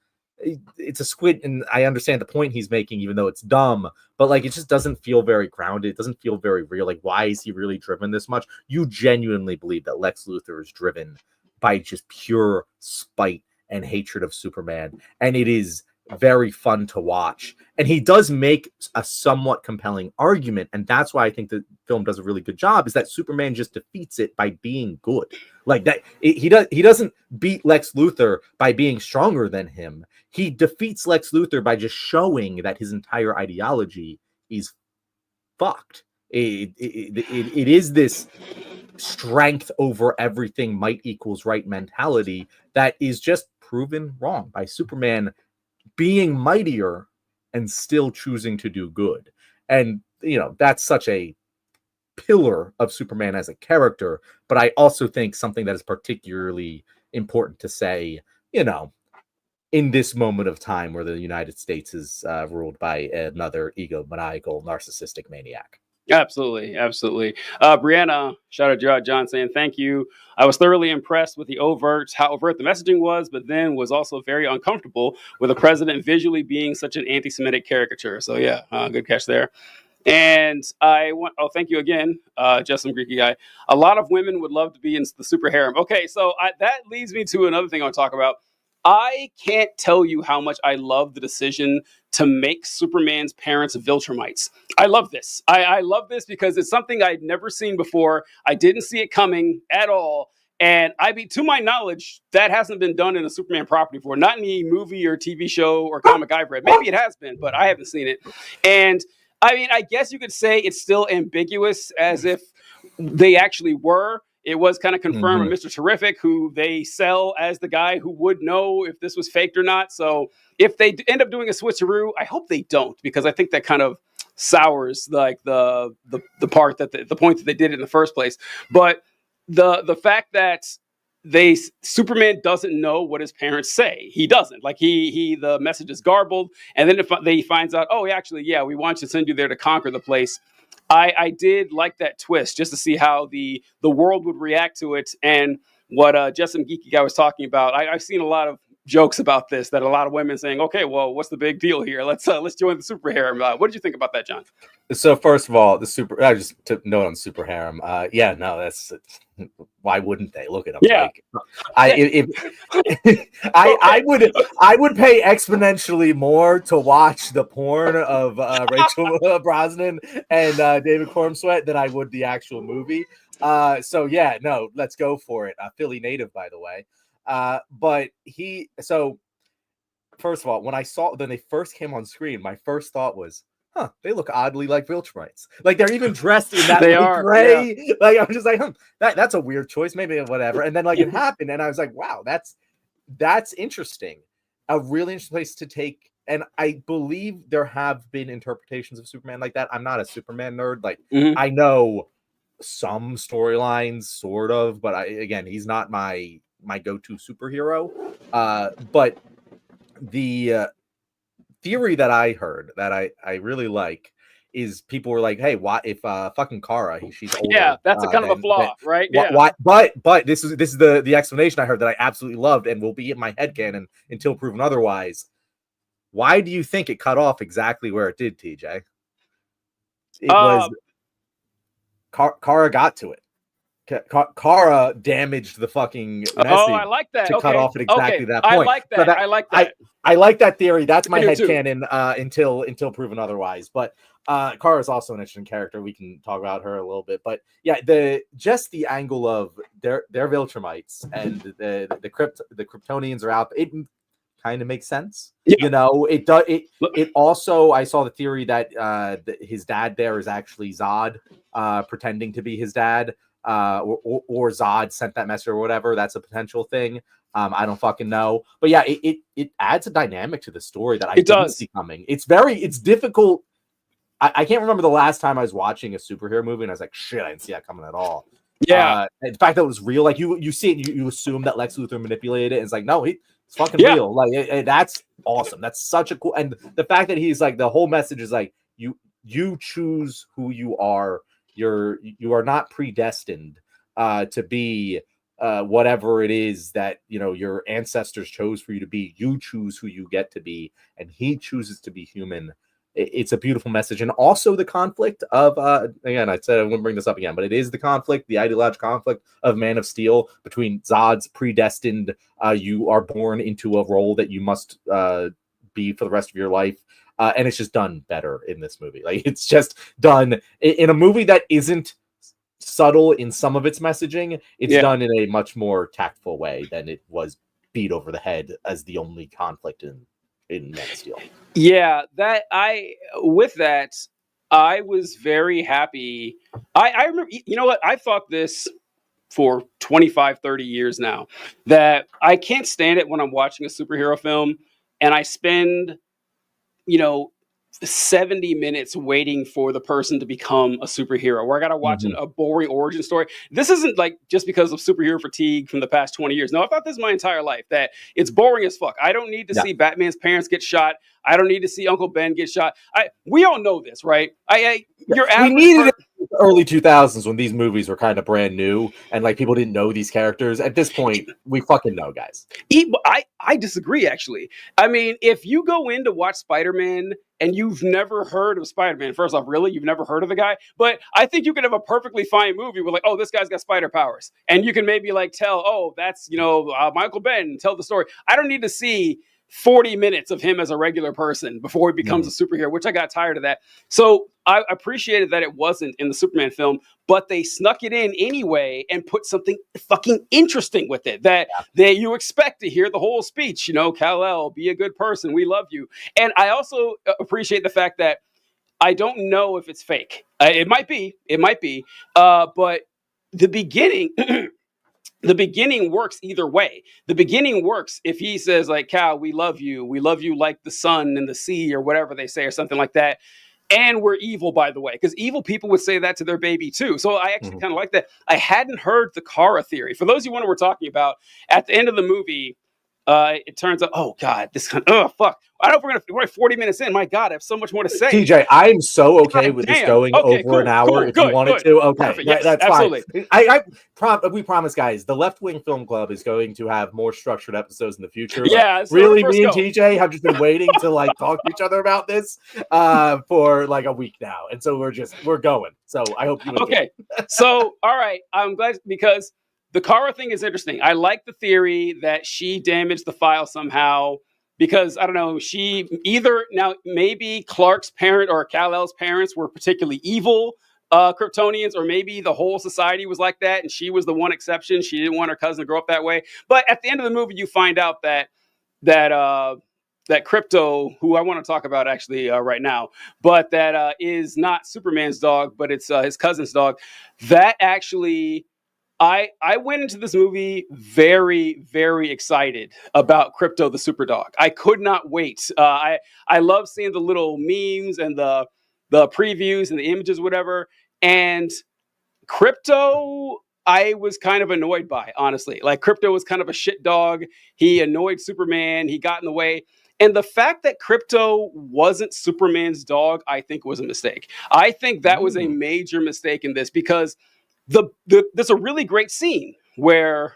it's a squid, and I understand the point he's making, even though it's dumb, but like it just doesn't feel very grounded. It doesn't feel very real. Like, why is he really driven this much? You genuinely believe that Lex Luthor is driven by just pure spite and hatred of Superman, and it is very fun to watch. And he does make a somewhat compelling argument, and that's why I think the film does a really good job, is that Superman just defeats it by being good. Like that, he doesn't beat Lex Luthor by being stronger than him. He defeats Lex Luthor by just showing that his entire ideology is fucked. It is this strength over everything, might equals right mentality that is just proven wrong by Superman being mightier and still choosing to do good. And, you know, that's such a pillar of Superman as a character. But I also think something that is particularly important to say, you know, in this moment of time where the United States is ruled by another egomaniacal, narcissistic maniac. Absolutely, absolutely. Brianna, shout out to John saying thank you. I was thoroughly impressed with how overt the messaging was, but then was also very uncomfortable with the president visually being such an anti-Semitic caricature. So yeah, good catch there. And thank you again, Justin Greeky guy. A lot of women would love to be in the super harem. Okay, so that leads me to another thing I want to talk about. I can't tell you how much I love the decision to make Superman's parents Viltrumites. I love this. I love this because it's something I'd never seen before. I didn't see it coming at all. And to my knowledge, that hasn't been done in a Superman property before. Not in any movie or TV show or comic I've read. Maybe it has been, but I haven't seen it. And I mean, I guess you could say it's still ambiguous as if they actually were. It was kind of confirmed with Mr. Terrific, who they sell as the guy who would know if this was faked or not. So if they end up doing a switcheroo, I hope they don't, because I think that kind of sours like the part that the point that they did it in the first place. But the fact that Superman doesn't know what his parents say. He doesn't. Like the message is garbled, and then if he finds out, oh, actually, yeah, we want you to send you there to conquer the place. I did like that twist just to see how the world would react to it, and what Justin Geeky guy was talking about. I've seen a lot of jokes about this, that a lot of women saying, okay, well, what's the big deal here? Let's join the super harem. What did you think about that, John? So first of all, I just took note on super harem. Yeah, no, that's why wouldn't they look at them? Yeah, I would pay exponentially more to watch the porn of Rachel Brosnan and David Cornsweet than I would the actual movie. So yeah, no, let's go for it. Philly native, by the way. But first of all, when they first came on screen, my first thought was, they look oddly like Viltrumites. Like they're even dressed in that gray. Yeah. Like I'm just like, that's a weird choice, maybe whatever. And then it happened, and I was like, wow, that's interesting. A really interesting place to take. And I believe there have been interpretations of Superman like that. I'm not a Superman nerd. Like I know some storylines, sort of, but he's not my go-to superhero. But the theory that I heard that I really like is people were like, hey, why if fucking Kara, she's older. Yeah, that's a kind of a flaw, right? Yeah. Why, but this is the explanation I heard that I absolutely loved and will be in my headcanon until proven otherwise. Why do you think it cut off exactly where it did, TJ? It was Kara got to it. Kara damaged the fucking message. Oh, I like that. To cut off at exactly that point. I like that. So I like that. I like that theory. That's my headcanon until proven otherwise. But Kara is also an interesting character. We can talk about her a little bit. But yeah, the angle of they're Viltrumites and the Kryptonians are out. It kind of makes sense. Yeah. You know, it does. It also, I saw the theory that his dad there is actually Zod, pretending to be his dad. Or Zod sent that message or whatever. That's a potential thing. I don't fucking know. But yeah, it adds a dynamic to the story that I didn't see coming. It's difficult. I can't remember the last time I was watching a superhero movie and I was like, shit, I didn't see that coming at all. Yeah. The fact that it was real, like you see it, you assume that Lex Luthor manipulated it. And it's like, no, it's fucking real. Like that's awesome. That's such a cool. And the fact that he's like, the whole message is like, you choose who you are. You are not predestined to be whatever it is that your ancestors chose for you to be. You choose who you get to be, and he chooses to be human. It's a beautiful message, and also the conflict of again, I said I wouldn't bring this up again, but it is the ideological conflict of Man of Steel between Zod's predestined. You are born into a role that you must be for the rest of your life. And it's just done better in this movie. Like it's just done in a movie that isn't subtle in some of its messaging. It's done in a much more tactful way than it was beat over the head as the only conflict in Man of Steel. Yeah, I was very happy. I remember, you know what? I thought this for 25, 30 years now, that I can't stand it when I'm watching a superhero film and I spend 70 minutes waiting for the person to become a superhero, where I got to watch Mhm. a boring origin story. This isn't like just because of superhero fatigue from the past 20 years. No, I've thought this my entire life, that it's boring as fuck. I don't need to Yeah. see Batman's parents get shot. I don't need to see Uncle Ben get shot. We all know this, right? Your We average needed it in the early 2000s when these movies were kind of brand new and like people didn't know these characters. At this point, we fucking know, guys. I disagree, actually. I mean, if you go in to watch Spider-Man and you've never heard of Spider-Man, first off, really, you've never heard of the guy? But I think you could have a perfectly fine movie with like, oh, this guy's got spider powers. And you can maybe like tell, oh, that's, Michael Ben, tell the story. I don't need to see 40 minutes of him as a regular person before he becomes a superhero, which I got tired of that. So I appreciated that it wasn't in the Superman film, but they snuck it in anyway and put something fucking interesting with it that you expect to hear the whole speech. Kal-El, be a good person. We love you. And I also appreciate the fact that I don't know if it's fake. It might be. But the beginning. The beginning works either way. The beginning works if he says like, Cal, we love you like the sun and the sea, or whatever they say, or something like that. And we're evil, by the way, because evil people would say that to their baby too. So I actually kind of like that. I hadn't heard the Kara theory. For those of you who know what we're talking about, at the end of the movie, it turns out, oh God, fuck. I don't know if we're 40 minutes in. My God, I have so much more to say. TJ, I am so okay God with damn. this going Okay, over an hour if you wanted to. Okay, Perfect. Yes, that's absolutely. fine. We promise, guys, the Left Wing Film Club is going to have more structured episodes in the future. Yeah, so really, me and TJ have just been waiting to like talk to each other about this for like a week now, and so we're going. So I hope you enjoy. Okay, so all right, I'm glad, because the Kara thing is interesting. I like the theory that she damaged the file somehow, because I don't know, she either, now maybe Clark's parent or Kal-El's parents were particularly evil Kryptonians, or maybe the whole society was like that and she was the one exception. She didn't want her cousin to grow up that way. But at the end of the movie, you find out that Krypto, who I want to talk about actually right now, but that is not Superman's dog, but it's his cousin's dog. That actually, I went into this movie very, very excited about Krypto the super dog. I could not wait. I love seeing the little memes and the previews and the images, whatever. And Krypto, I was kind of annoyed by, honestly. Like, Krypto was kind of a shit dog. He annoyed Superman. He got in the way. And the fact that Krypto wasn't Superman's dog, I think was a mistake. I think that was a major mistake in this, because there's a really great scene where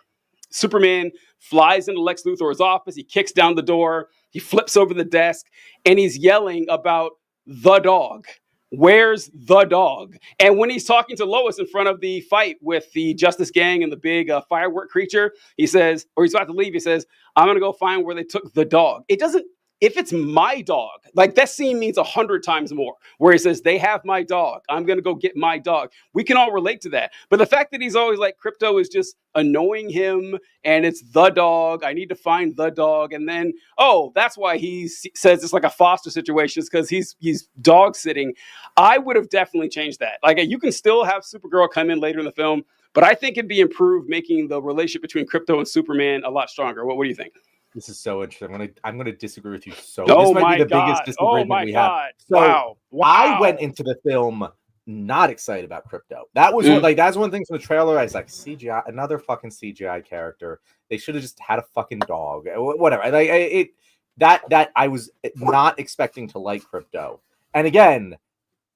Superman flies into Lex Luthor's office. He kicks down the door. He flips over the desk, and he's yelling about the dog. Where's the dog? And when he's talking to Lois in front of the fight with the Justice Gang and the big firework creature, he says, or he's about to leave, he says, I'm going to go find where they took the dog. It doesn't, if it's my dog, like, that scene means 100 times more, where he says, they have my dog. I'm going to go get my dog. We can all relate to that. But the fact that he's always like, Krypto is just annoying him and it's the dog. I need to find the dog. And then, oh, that's why he says it's like a foster situation, is because he's dog sitting. I would have definitely changed that. Like, you can still have Supergirl come in later in the film, but I think it'd be improved, making the relationship between Krypto and Superman a lot stronger. What do you think? This is so interesting. I'm gonna disagree with you. So oh, this might my be the God. biggest disagreement we have. So wow. I went into the film not excited about Krypto. That was that's one thing from the trailer. I was like, CGI, another fucking CGI character. They should have just had a fucking dog. Whatever. Like that I was not expecting to like Krypto. And again,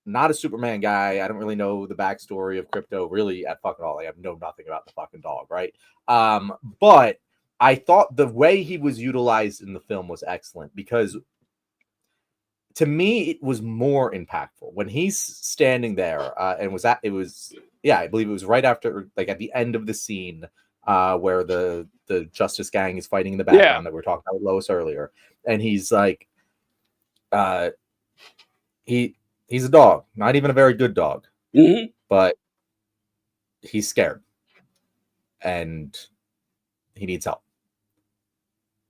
not a Superman guy. I don't really know the backstory of Krypto really at fucking all. Like, I know nothing about the fucking dog, right? But I thought the way he was utilized in the film was excellent, because to me it was more impactful when he's standing there and I believe it was right after, like, at the end of the scene where the Justice Gang is fighting in the background that we were talking about with Lois earlier, and he's like, he's a dog, not even a very good dog, but he's scared and he needs help.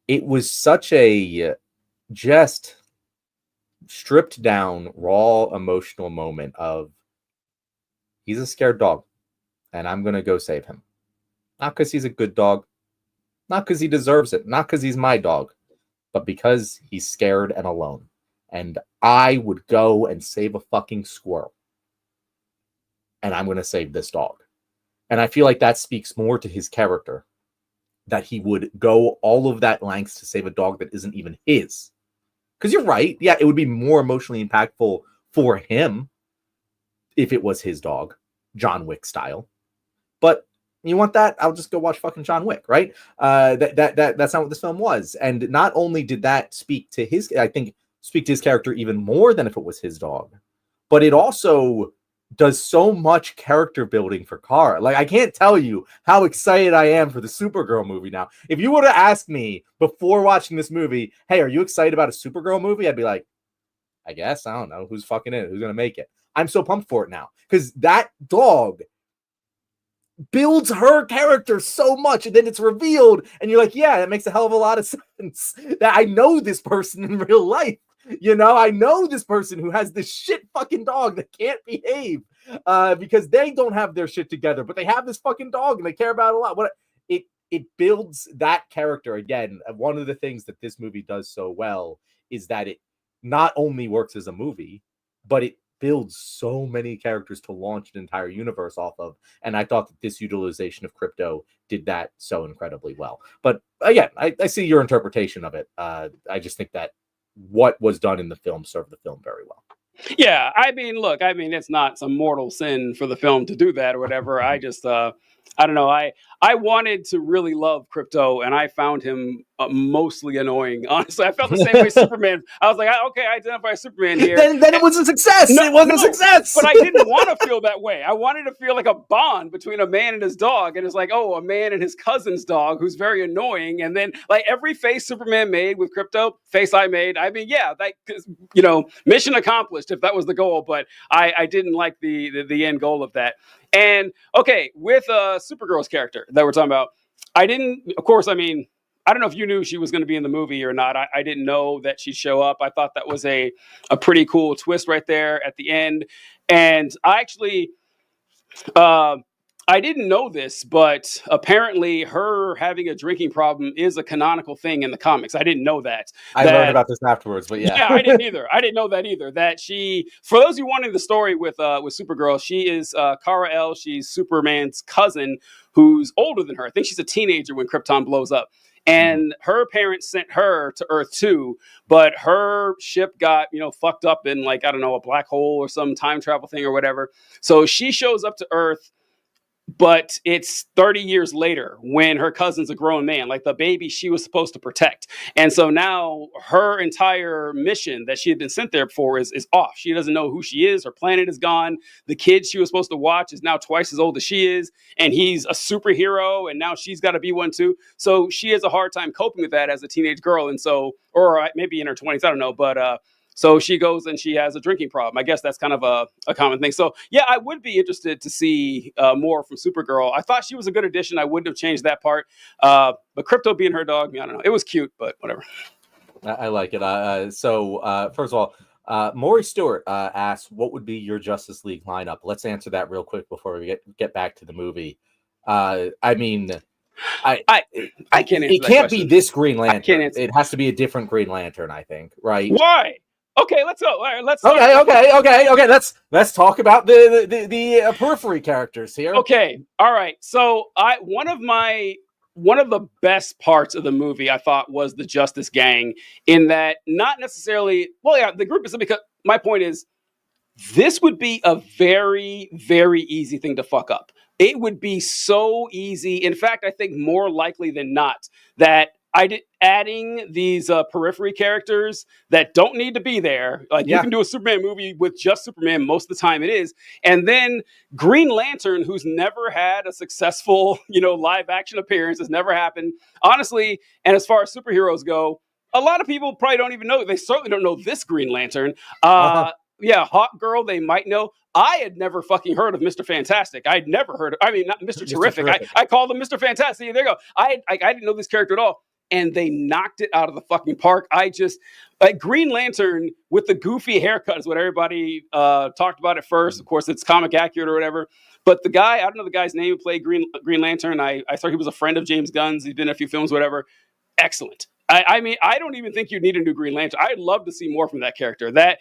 It was such a just stripped down, raw, emotional moment of, he's a scared dog and I'm going to go save him. Not because he's a good dog, not because he deserves it, not because he's my dog, but because he's scared and alone. and I would go and save a fucking squirrel. And I'm going to save this dog. And I feel like that speaks more to his character, that he would go all of that lengths to save a dog that isn't even his. Because you're right. Yeah, it would be more emotionally impactful for him if it was his dog, John Wick style. But you want that? I'll just go watch fucking John Wick, right? That's not what this film was. And not only did that speak to his character even more than if it was his dog, but it also does so much character building for Kara. Like, I can't tell you how excited I am for the Supergirl movie now. If you would have asked me before watching this movie, hey, are you excited about a Supergirl movie? I'd be like, I guess. I don't know. Who's fucking in it? Who's going to make it? I'm so pumped for it now. Because that dog builds her character so much, and then it's revealed, and you're like, yeah, that makes a hell of a lot of sense. That I know this person in real life. You know, I know this person who has this shit fucking dog that can't behave because they don't have their shit together, but they have this fucking dog and they care about it a lot. It builds that character again. One of the things that this movie does so well is that it not only works as a movie, but it builds so many characters to launch an entire universe off of. And I thought that this utilization of Krypto did that so incredibly well. But again, I see your interpretation of it. I just think that what was done in the film served the film very well. Yeah, I mean, look, it's not some mortal sin for the film to do that or whatever. I just, I don't know. I wanted to really love Krypto, and I found him mostly annoying. Honestly, I felt the same way Superman. I was like, okay, I identify Superman here. Then it was a success. No, it wasn't a success. But I didn't want to feel that way. I wanted to feel like a bond between a man and his dog. And it's like, oh, a man and his cousin's dog who's very annoying. And then like every face Superman made with Krypto, face I made. I mean, yeah, like, you know, mission accomplished if that was the goal. But I didn't like the end goal of that. And okay, with Supergirl's character that we're talking about, I didn't, of course, I mean, I don't know if you knew she was going to be in the movie or not. I didn't know that she'd show up. I thought that was a pretty cool twist right there at the end. And I actually, I didn't know this, but apparently her having a drinking problem is a canonical thing in the comics. I didn't know that. I learned about this afterwards, but yeah. Yeah, I didn't either. I didn't know that either. That she, for those of you wanting the story with Supergirl, she is Kara-El. She's Superman's cousin who's older than her. I think she's a teenager when Krypton blows up. And her parents sent her to Earth too, but her ship got, fucked up in like, I don't know, a black hole or some time travel thing or whatever. So she shows up to Earth, but it's 30 years later when her cousin's a grown man, like the baby she was supposed to protect. And so now her entire mission that she had been sent there for is off. She doesn't know who she is. Her planet is gone. The kid she was supposed to watch is now twice as old as she is. And he's a superhero. And now she's got to be one too. So she has a hard time coping with that as a teenage girl. And so, or maybe in her 20s, I don't know. But, so she goes and she has a drinking problem. I guess that's kind of a common thing. So, yeah, I would be interested to see more from Supergirl. I thought she was a good addition. I wouldn't have changed that part. But Krypto being her dog, I don't know. It was cute, but whatever. I like it. So, first of all, Maury Stewart asks, what would be your Justice League lineup? Let's answer that real quick before we get back to the movie. I mean... I can't answer it can't be this Green Lantern. I can't answer. It has to be a different Green Lantern, I think, right? Why? Okay, let's go. All right, let's. Okay. Let's talk about the periphery characters here. Okay, all right. So one of the best parts of the movie I thought was the Justice Gang, in that not necessarily. Well, yeah, the group is because my point is this would be a very, very easy thing to fuck up. It would be so easy. In fact, I think more likely than not that adding these periphery characters that don't need to be there. Like you can do a Superman movie with just Superman most of the time it is. And then Green Lantern, who's never had a successful, live action appearance, has never happened. Honestly, and as far as superheroes go, a lot of people probably don't even know. They certainly don't know this Green Lantern. Yeah, Hawk Girl, they might know. I had never fucking heard of Mr. Fantastic. I'd never heard of, not Mr. Terrific. I called him Mr. Fantastic. There you go. I didn't know this character at all. And they knocked it out of the fucking park. Green Lantern with the goofy haircut is what everybody talked about at first. Of course, it's comic accurate or whatever. But the guy, I don't know the guy's name who played Green Lantern. I thought he was a friend of James Gunn's. He's been in a few films, whatever. Excellent. I mean, I don't even think you need a new Green Lantern. I'd love to see more from that character. That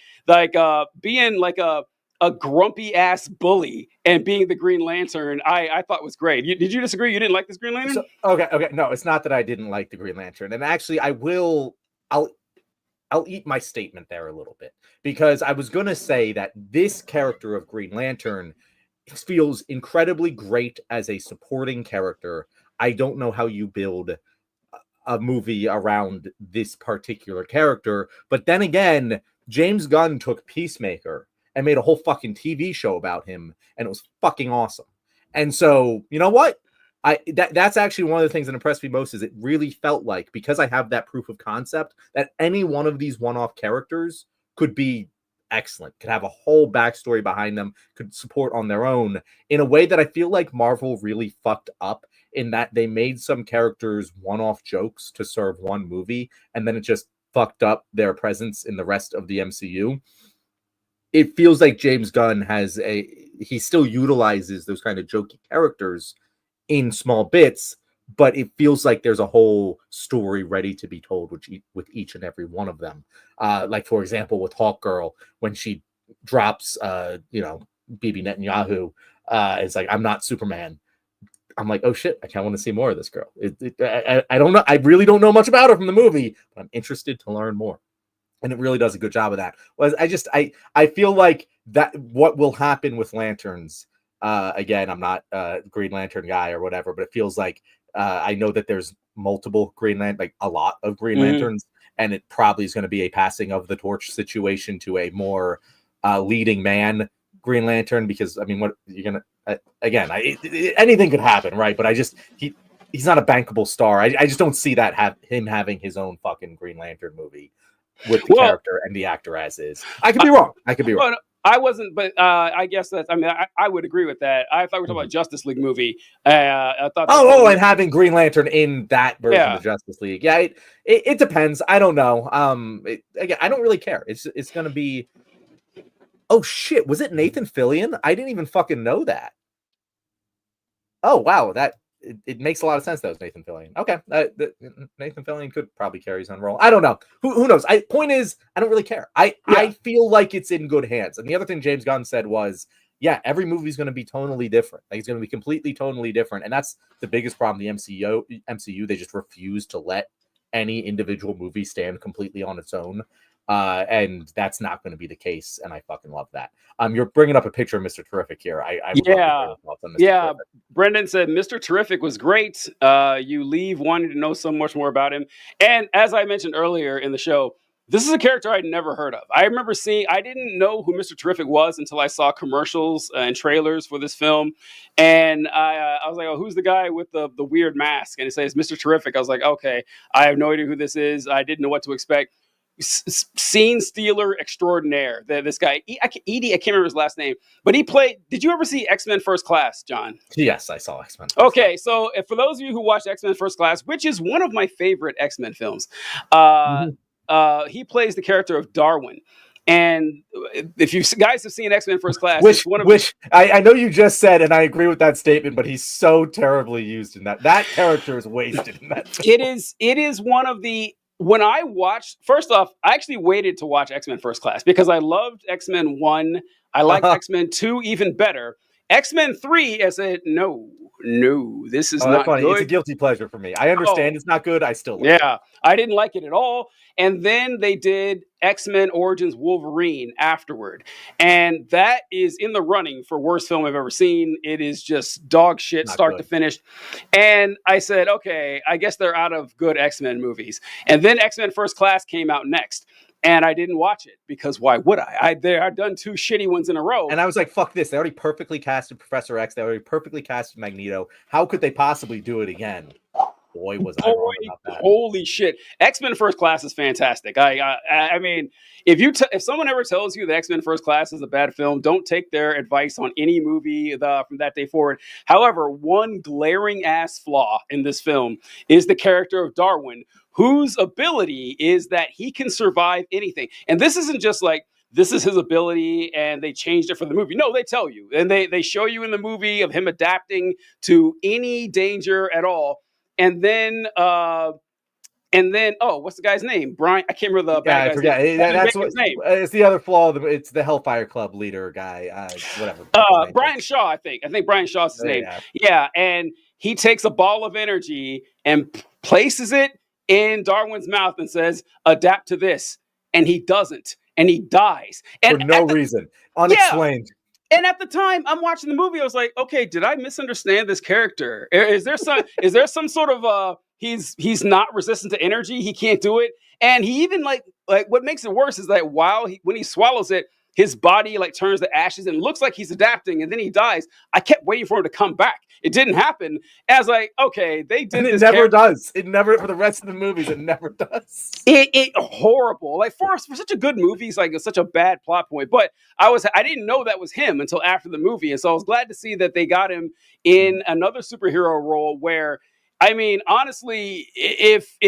being like a grumpy ass bully and being the Green Lantern, I thought was great. Did you disagree? You didn't like this Green Lantern? So, okay. No, it's not that I didn't like the Green Lantern, and actually, I'll eat my statement there a little bit, because I was going to say that this character of Green Lantern feels incredibly great as a supporting character. I don't know how you build a movie around this particular character, but then again, James Gunn took Peacemaker and made a whole fucking TV show about him, and it was fucking awesome. And so, you know what? That's actually one of the things that impressed me most, is it really felt like, because I have that proof of concept, that any one of these one-off characters could be excellent, could have a whole backstory behind them, could support on their own, in a way that I feel like Marvel really fucked up, in that they made some characters one-off jokes to serve one movie, and then it just fucked up their presence in the rest of the MCU. It feels like James Gunn he still utilizes those kind of jokey characters in small bits, but it feels like there's a whole story ready to be told with each and every one of them. Like, for example, with Hawkgirl, when she drops, Bibi Netanyahu, it's like, I'm not Superman. I'm like, oh shit, I kind of want to see more of this girl. I don't know. I really don't know much about her from the movie, but I'm interested to learn more. And it really does a good job of that. I feel like that what will happen with Lanterns, again, I'm not a Green Lantern guy or whatever, but it feels like I know that there's multiple like a lot of Green Lanterns, and it probably is going to be a passing of the torch situation to a more leading man Green Lantern, because I mean, what you're gonna anything could happen, right? But he's not a bankable star. I just don't see that him having his own fucking Green Lantern movie with the character and the actor as is. I could be wrong. Well, I wasn't, but I guess that's. I mean, I would agree with that. I thought we were talking about Justice League movie. I thought. And having Green Lantern in that version of the Justice League. Yeah, it depends. I don't know. Again, I don't really care. It's gonna be. Oh shit! Was it Nathan Fillion? I didn't even fucking know that. Oh wow, it makes a lot of sense that was Nathan Fillion. Okay, Nathan Fillion could probably carry his own role. I don't know. Who knows? Point is, I don't really care. I feel like it's in good hands. And the other thing James Gunn said was, yeah, every movie is going to be tonally different. Like, it's going to be completely tonally different, and that's the biggest problem. The MCU, they just refuse to let any individual movie stand completely on its own. And that's not going to be the case, and I fucking love that. You're bringing up a picture of Mr. Terrific here. Yeah. Brendan said Mr. Terrific was great. You leave wanting to know so much more about him. And as I mentioned earlier in the show, this is a character I'd never heard of. I remember I didn't know who Mr. Terrific was until I saw commercials and trailers for this film. And I was like, oh, who's the guy with the weird mask? And it says Mr. Terrific. I was like, okay, I have no idea who this is. I didn't know what to expect. Scene stealer extraordinaire. This guy, Edie, I can't remember his last name, but he played. Did you ever see X-Men First Class, John? Yes, I saw X-Men. Okay, so for those of you who watched X-Men First Class, which is one of my favorite X-Men films, he plays the character of Darwin. And if you guys have seen X-Men First Class, I know you just said, and I agree with that statement, but he's so terribly used in that. That character is wasted in that film. It is one of the. When I watched, first off, I actually waited to watch X-Men First Class because I loved X-Men 1. I liked X-Men 2 even better. X-Men 3, I said, no, this is not good. It's a guilty pleasure for me. I understand it's not good. I still like it. I didn't like it at all. And then they did X-Men Origins Wolverine afterward. And that is in the running for worst film I've ever seen. It is just dog shit, start to finish. And I said, okay, I guess they're out of good X-Men movies. And then X-Men First Class came out next. And I didn't watch it because why would I? I've done 2 shitty ones in a row. And I was like, fuck this. They already perfectly casted Professor X. They already perfectly casted Magneto. How could they possibly do it again? Boy, was I wrong about that. Holy shit. X-Men First Class is fantastic. I mean, if someone ever tells you that X-Men First Class is a bad film, don't take their advice on any movie from that day forward. However, one glaring ass flaw in this film is the character of Darwin, whose ability is that he can survive anything. And this isn't just like, this is his ability and they changed it for the movie. No, they tell you. And they show you in the movie of him adapting to any danger at all. And then And then, what's the guy's name? Brian. I can't remember the bad I guy's forget. name. That's Bacon's name. It's the other flaw. It's the Hellfire Club leader guy. Whatever. Brian Shaw, I think. I think Brian Shaw's his name. Yeah. Yeah, and he takes a ball of energy and places it in Darwin's mouth and says, "Adapt to this," and he doesn't, and he dies, and for no reason, unexplained. And at the time, I'm watching the movie. I was like, okay, did I misunderstand this character? Is there some sort of he's not resistant to energy? He can't do it. And he even like what makes it worse is that when he swallows it, his body like turns to ashes and looks like he's adapting, and then he dies. I kept waiting for him to come back. It didn't happen. And I was like, okay, they did. And this never does. It never, for the rest of the movies, it never does. It horrible. Like for such a good movie, it's like such a bad plot point. But I didn't know that was him until after the movie, and so I was glad to see that they got him in another superhero role. Where, I mean, honestly, if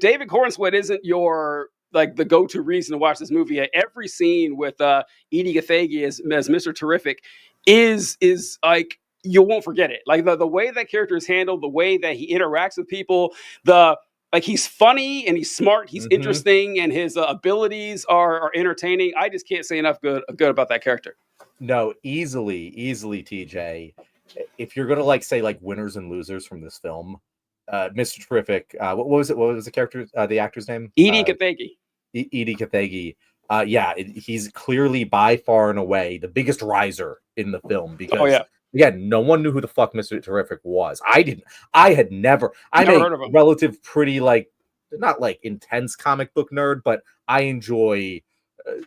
David Cornsweet isn't your like the go-to reason to watch this movie, every scene with Edie Gathegi as Mr. Terrific is like, you won't forget it. Like the way that character is handled, the way that he interacts with people, he's funny and he's smart, he's interesting, and his abilities are entertaining. I just can't say enough good about that character. No, easily, TJ. If you're gonna say winners and losers from this film, Mr. Terrific. What was it? What was the character? The actor's name? Edie Gathegi. Edie Gathegi. He's clearly by far and away the biggest riser in the film because again, no one knew who the fuck Mr. Terrific was. I didn't. I had never. I'm heard of him. Relative pretty not intense comic book nerd, but I enjoy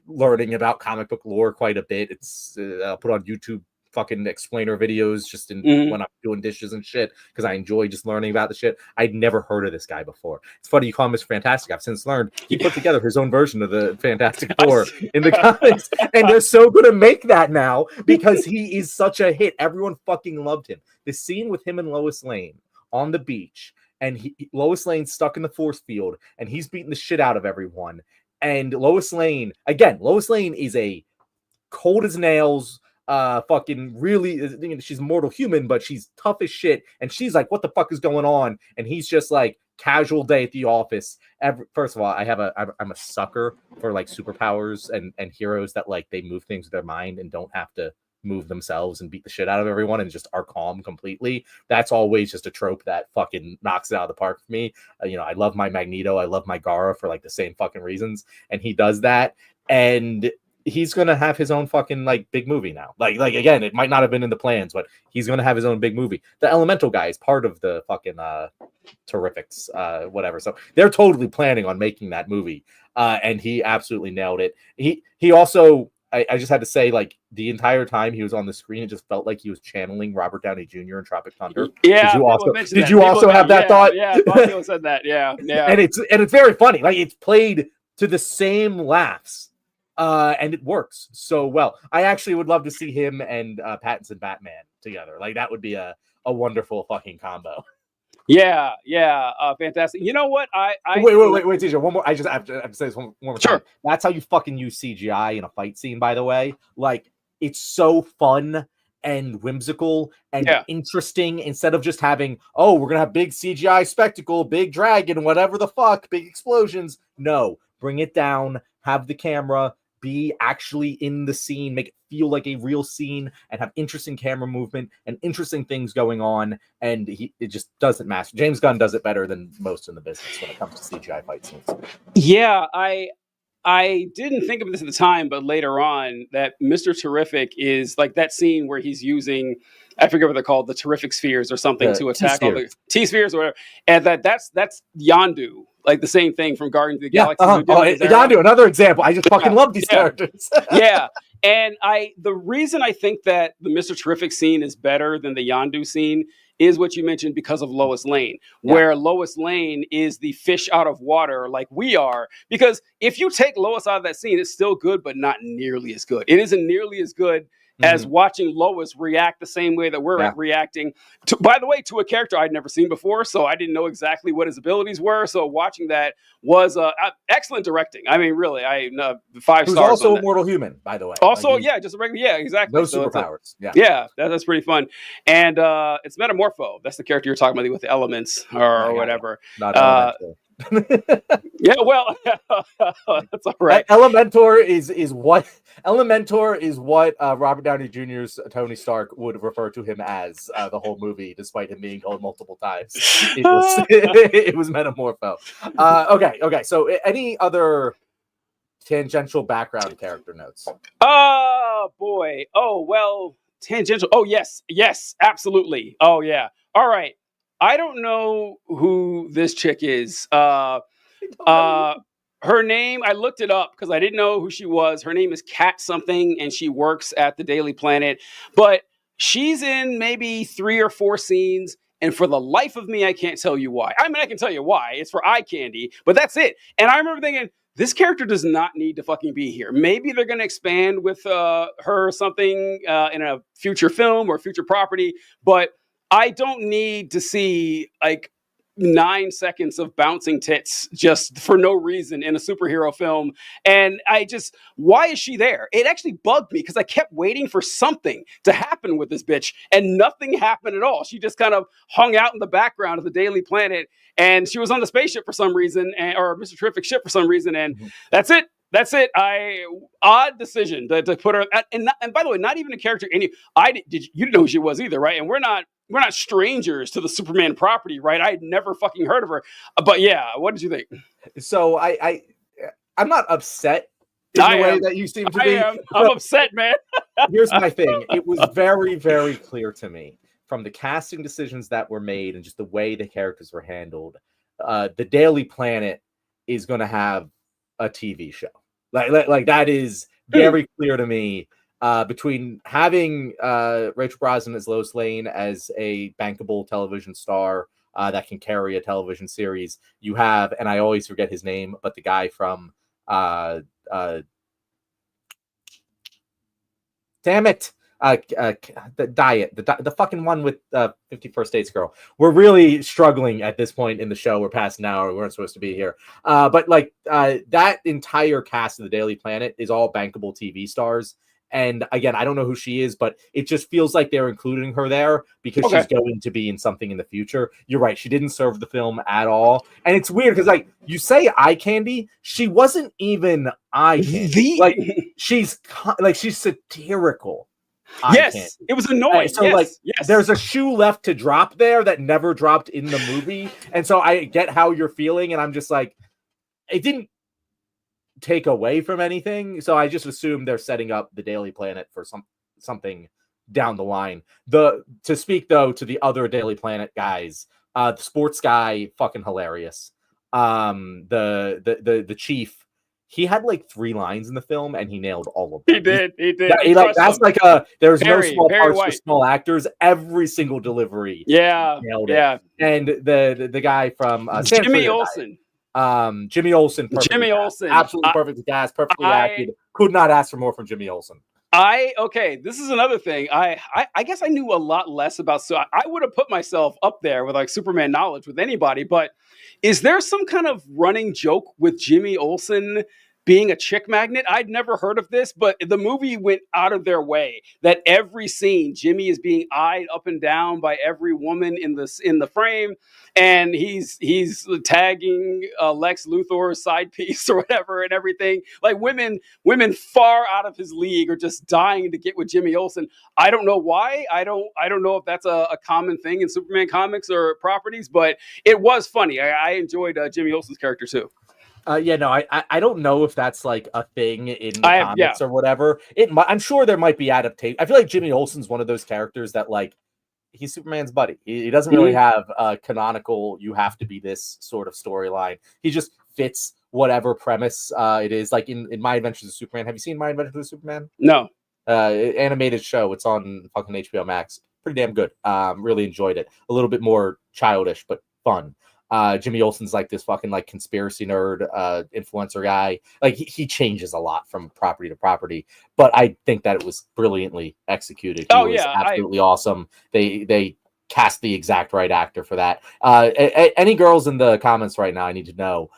learning about comic book lore quite a bit. It's I'll put on YouTube fucking explainer videos just when I'm doing dishes and shit because I enjoy just learning about the shit. I'd never heard of this guy before. It's funny you call him Mr. Fantastic. I've since learned he put together his own version of the Fantastic Four in the comics, and they're so gonna make that now because he is such a hit. Everyone fucking loved him. The scene with him and Lois Lane on the beach, and Lois Lane's stuck in the force field, and he's beating the shit out of everyone. And Lois Lane is a cold as nails. Fucking really, she's a mortal human, but she's tough as shit. And she's like, "What the fuck is going on?" And he's just like, casual day at the office. First of all, I'm a sucker for superpowers and heroes that they move things with their mind and don't have to move themselves and beat the shit out of everyone and just are calm completely. That's always just a trope that fucking knocks it out of the park for me. I love my Magneto, I love my Gara for the same fucking reasons, and he does that. And he's gonna have his own fucking big movie now. Again, it might not have been in the plans, but he's gonna have his own big movie. The Elemental guy is part of the fucking Terrifics, whatever. So they're totally planning on making that movie. And he absolutely nailed it. He also, I just had to say, the entire time he was on the screen, it just felt like he was channeling Robert Downey Jr. in Tropic Thunder. Yeah. Did you also have that thought? Yeah, people said that. Yeah. And it's very funny. It's played to the same laughs. And it works so well. I actually would love to see him and Pattinson Batman together. That would be a wonderful fucking combo. Yeah, fantastic. You know what? Wait, teacher. One more. I just have to say this one more time. Sure. That's how you fucking use CGI in a fight scene, by the way. It's so fun and whimsical and interesting instead of just having, we're gonna have big CGI spectacle, big dragon, whatever the fuck, big explosions. No, bring it down, have the camera be actually in the scene, make it feel like a real scene, and have interesting camera movement and interesting things going on. And it just doesn't match. James Gunn does it better than most in the business when it comes to CGI fight scenes. Yeah, I didn't think of this at the time, but later on, that Mr. Terrific is that scene where he's using, I forget what they're called, the Terrific Spheres or something to attack all the T-Spheres or whatever. And that's Yondu. The same thing from Guardians of the Galaxy. Yondu, another example. I just fucking love these characters. Yeah. And the reason I think that the Mr. Terrific scene is better than the Yondu scene is what you mentioned because of Lois Lane, where Lois Lane is the fish out of water like we are. Because if you take Lois out of that scene, it's still good, but not nearly as good. It isn't nearly as good as watching Lois react the same way that we're reacting to, by the way, to a character I'd never seen before. So I didn't know exactly what his abilities were. So watching that was excellent directing. I mean, really, 5 Who's stars. Also a mortal human, by the way. Also, just a regular. Yeah, exactly. No superpowers. That's pretty fun. And it's Metamorpho. That's the character you're talking about with the elements or whatever. Not elemental. Yeah, well, that's all right. Elementor is what Robert Downey Jr.'s Tony Stark would refer to him as the whole movie, despite him being told multiple times. It was Metamorpho. Okay. So, any other tangential background character notes? Oh boy. Oh well, tangential. Oh yes, absolutely. Oh yeah. All right. I don't know who this chick is. Her name, I looked it up because I didn't know who she was. Her name is Kat something, and she works at the Daily Planet. But she's in maybe 3 or 4 scenes, and for the life of me, I can't tell you why. I mean, I can tell you why. It's for eye candy, but that's it. And I remember thinking, this character does not need to fucking be here. Maybe they're going to expand with her or something in a future film or future property, but I don't need to see like 9 seconds of bouncing tits just for no reason in a superhero film. And why is she there? It actually bugged me because I kept waiting for something to happen with this bitch, and nothing happened at all. She just kind of hung out in the background of the Daily Planet, and she was on the spaceship for some reason, or Mr. Terrific ship for some reason, and that's it. That's it. Odd decision to put her. And by the way, not even a character. You didn't know who she was either, right? And we're not strangers to the Superman property, right? I had never fucking heard of her. But yeah, what did you think? So I'm not upset in the way that you seem to be. I'm upset, man. Here's my thing. It was very, very clear to me from the casting decisions that were made and just the way the characters were handled. The Daily Planet is going to have a TV show. Like that is very clear to me. Between having Rachel Brosnahan as Lois Lane as a bankable television star that can carry a television series, you have, and I always forget his name, but the guy from damn it, the Diet, the fucking one with 51st Dates Girl. We're really struggling at this point in the show. We're past an hour. We weren't supposed to be here. But like that entire cast of the Daily Planet is all bankable TV stars. And again, I don't know who she is, but it just feels like they're including her there because she's going to be in something in the future. You're right. She didn't serve the film at all. And it's weird because like you say eye candy, she wasn't even eye candy. Like she's satirical. Yes, it was annoying. So there's a shoe left to drop there that never dropped in the movie. And so I get how you're feeling. And I'm just like, it didn't take away from anything, so I just assume they're setting up the Daily Planet for something down the line. To speak though to the other Daily Planet guys, the sports guy, fucking hilarious. The chief, he had like 3 lines in the film and he nailed all of them. He did. That's like there's no small parts for small actors. Every single delivery, nailed it. And the guy from Jimmy Olsen. Jimmy Olsen. Absolutely perfect cast, perfectly acted. Could not ask for more from Jimmy Olsen. This is another thing. I guess I knew a lot less about, so I would have put myself up there with like Superman knowledge with anybody, but is there some kind of running joke with Jimmy Olsen being a chick magnet? I'd never heard of this, but the movie went out of their way that every scene Jimmy is being eyed up and down by every woman in the frame, and he's tagging Lex Luthor's side piece or whatever and everything. Like women far out of his league are just dying to get with Jimmy Olsen. I don't know why. I don't know if that's a common thing in Superman comics or properties, but it was funny. I enjoyed Jimmy Olsen's character too. I don't know if that's like a thing in the comics or whatever. I'm sure there might be adaptation. I feel like Jimmy Olsen's one of those characters that like he's Superman's buddy. He doesn't really have a canonical, you have to be this sort of storyline. He just fits whatever premise it is. Like in My Adventures of Superman. Have you seen My Adventures of Superman? No. Animated show. It's on fucking HBO Max. Pretty damn good. Really enjoyed it. A little bit more childish, but fun. Jimmy Olsen's like this fucking like conspiracy nerd influencer guy. Like he changes a lot from property to property, but I think that it was brilliantly executed. He was absolutely awesome. They cast the exact right actor for that. Any girls in the comments right now, I need to know,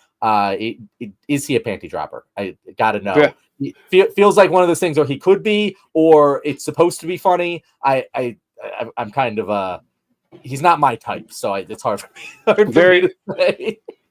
is he a panty dropper? I gotta know. Yeah. Feels like one of those things where he could be, or it's supposed to be funny. I'm kind of he's not my type, so it's hard for me. Very,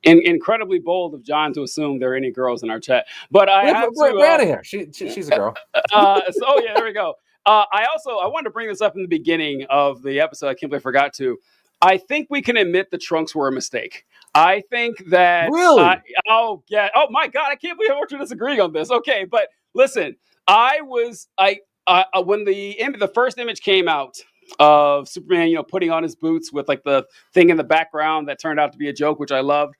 incredibly bold of John to assume there are any girls in our chat. But I have to. Brianna here. She's a girl. So yeah, there we go. I wanted to bring this up in the beginning of the episode. I can't believe I forgot to. I think we can admit the trunks were a mistake. I think that really. Oh my God! I can't believe we're disagreeing on this. Okay, but listen, when the first image came out of Superman, putting on his boots with like the thing in the background that turned out to be a joke, which I loved.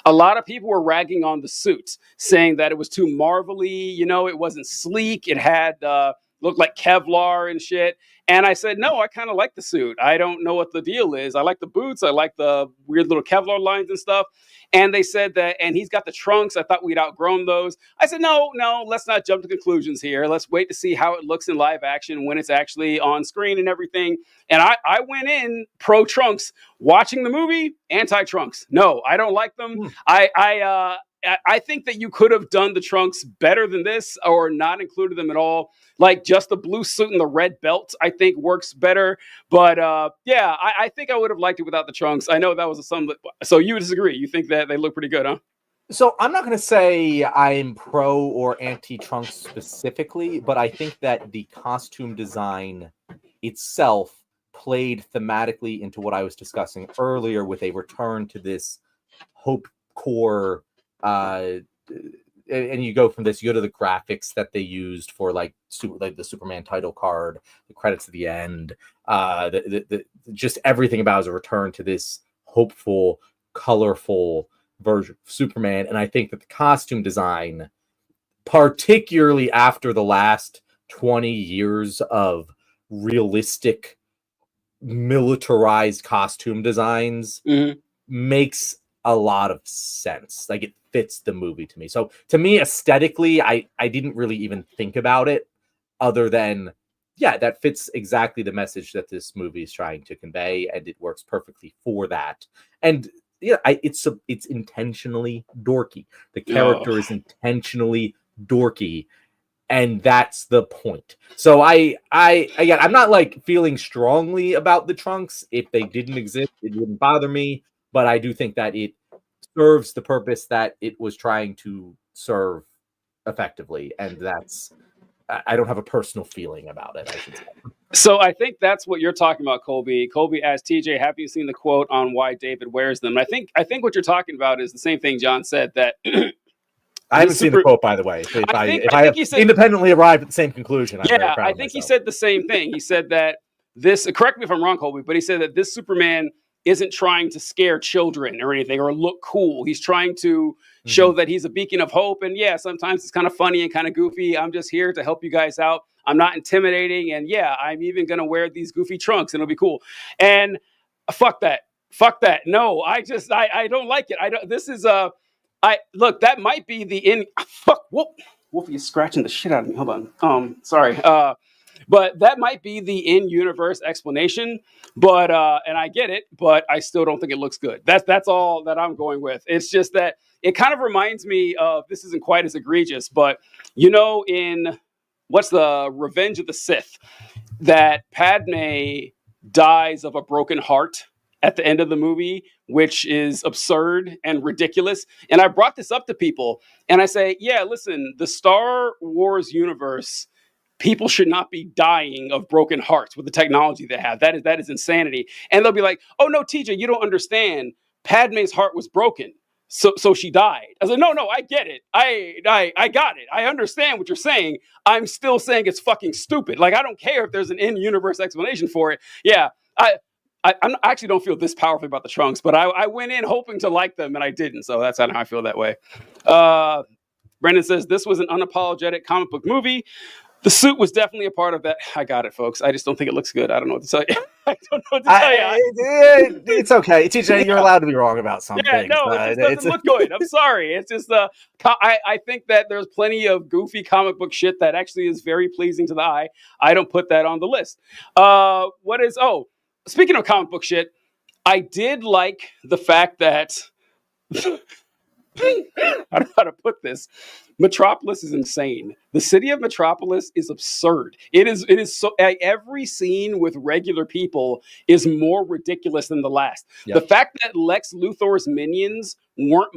A lot of people were ragging on the suit, saying that it was too marvelly. It wasn't sleek. It had looked like Kevlar and shit. And I said, no, I kind of like the suit. I don't know what the deal is. I like the boots. I like the weird little Kevlar lines and stuff. And they said that, and he's got the trunks. I thought we'd outgrown those. I said, no, let's not jump to conclusions here. Let's wait to see how it looks in live action when it's actually on screen and everything. And I went in pro trunks, watching the movie, anti trunks. No, I don't like them. I think that you could have done the trunks better than this, or not included them at all. Like just the blue suit and the red belt, I think works better. But I think I would have liked it without the trunks. I know that was so you disagree. You think that they look pretty good, huh? So I'm not going to say I'm pro or anti trunks specifically, but I think that the costume design itself played thematically into what I was discussing earlier with a return to this Hope Core. And you go from this, you go to the graphics that they used for like the Superman title card, the credits at the end, just everything about it is a return to this hopeful, colorful version of Superman. And I think that the costume design, particularly after the last 20 years of realistic militarized costume designs, makes a lot of sense. Like it fits the movie to me. So to me, aesthetically, I didn't really even think about it other than, yeah, that fits exactly the message that this movie is trying to convey, and it works perfectly for that. And yeah, it's intentionally dorky. The character is intentionally dorky, and that's the point. So again, I'm not like feeling strongly about the trunks. If they didn't exist, it wouldn't bother me. But I do think that it serves the purpose that it was trying to serve effectively. And that's, I don't have a personal feeling about it, I should say. So I think that's what you're talking about, Colby. Colby asked TJ, have you seen the quote on why David wears them? And I think what you're talking about is the same thing John said, that I haven't seen the quote, by the way. If I have independently arrived at the same conclusion, I'm very proud I think he said the same thing. He said that correct me if I'm wrong, Colby, but he said that this Superman isn't trying to scare children or anything or look cool. He's trying to show that he's a beacon of hope. And yeah, sometimes it's kind of funny and kind of goofy. I'm just here to help you guys out. I'm not intimidating. And yeah, I'm even going to wear these goofy trunks and it'll be cool. And fuck that. No, I don't like it. Look, that might be the Wolfie is scratching the shit out of me. Hold on. Sorry. But that might be the in-universe explanation. But and I get it, but I still don't think it looks good. That's all that I'm going with. It's just that it kind of reminds me of, this isn't quite as egregious, but in what's the Revenge of the Sith, that Padme dies of a broken heart at the end of the movie, which is absurd and ridiculous. And I brought this up to people and I say, yeah, listen, the Star Wars universe, people should not be dying of broken hearts with the technology they have. That is insanity. And they'll be like, oh no, TJ, you don't understand. Padme's heart was broken. So she died. I was like, no, I get it. I got it. I understand what you're saying. I'm still saying it's fucking stupid. Like, I don't care if there's an in-universe explanation for it. Yeah, I actually don't feel this powerfully about the trunks, but I went in hoping to like them and I didn't. So that's how I feel that way. Brendan says, this was an unapologetic comic book movie. The suit was definitely a part of that. I got it, folks. I just don't think it looks good. I don't know what to tell you. I don't know what to tell you. It's okay. TJ, you're allowed to be wrong about something. Yeah, no, it just doesn't look good. I'm sorry. It's just, I think that there's plenty of goofy comic book shit that actually is very pleasing to the eye. I don't put that on the list. Speaking of comic book shit, I did like the fact that, I don't know how to put this. Metropolis is insane. The city of Metropolis is absurd. It is so, every scene with regular people is more ridiculous than the last. Yep. The fact that Lex Luthor's minions weren't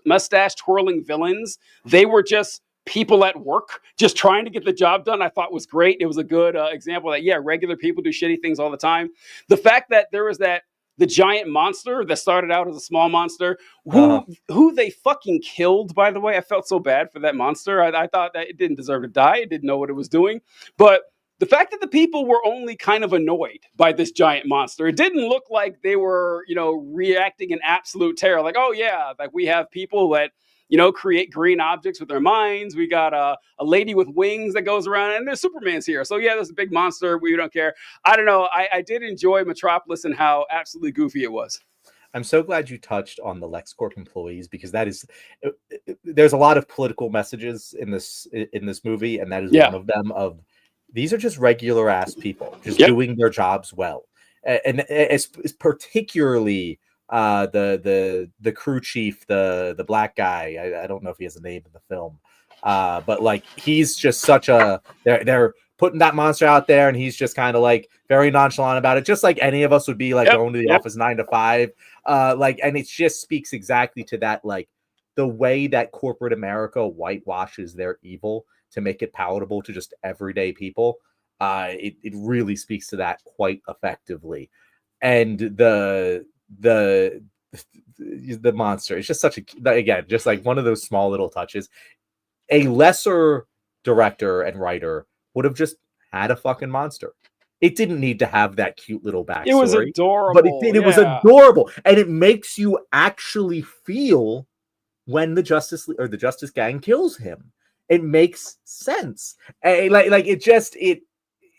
mustache twirling villains. They were just people at work just trying to get the job done. I thought was great. It was a good example that, yeah, regular people do shitty things all the time. The fact that there was the giant monster that started out as a small monster who they fucking killed, by the way. I felt so bad for that monster. I thought that it didn't deserve to die. It didn't know what it was doing. But the fact that the people were only kind of annoyed by this giant monster, it didn't look like they were, reacting in absolute terror. Like, oh yeah, like we have people that, create green objects with their minds. We got a lady with wings that goes around, and there's Superman's here. So yeah, there's a big monster. We don't care. I don't know. I did enjoy Metropolis and how absolutely goofy it was. I'm so glad you touched on the LexCorp employees, because there's a lot of political messages in this movie, and that is one of them. Of these are just regular ass people just doing their jobs well, and it's particularly the crew chief, the black guy. I don't know if he has a name in the film, but like he's just such a they're putting that monster out there, and he's just kind of like very nonchalant about it, just like any of us would be like going to the office 9 to 5. And it just speaks exactly to that, like the way that corporate America whitewashes their evil to make it palatable to just everyday people. It really speaks to that quite effectively. And the monster, it's just such just like one of those small little touches. A lesser director and writer would have just had a fucking monster. It didn't need to have that cute little backstory. It was adorable, but it did. It was adorable, and it makes you actually feel when the Justice Gang kills him. It makes sense. And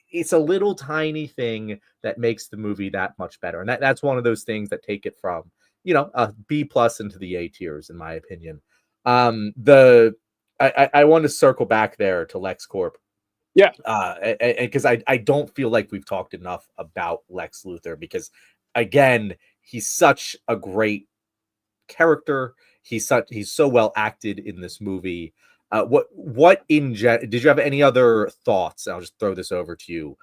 it's a little tiny thing that makes the movie that much better, and that's one of those things that take it from a B+ into the A tiers, in my opinion. I want to circle back there to LexCorp. Yeah. Because I don't feel like we've talked enough about Lex Luthor, because again, he's such a great character. He's so well acted in this movie. Did you have any other thoughts? I'll just throw this over to you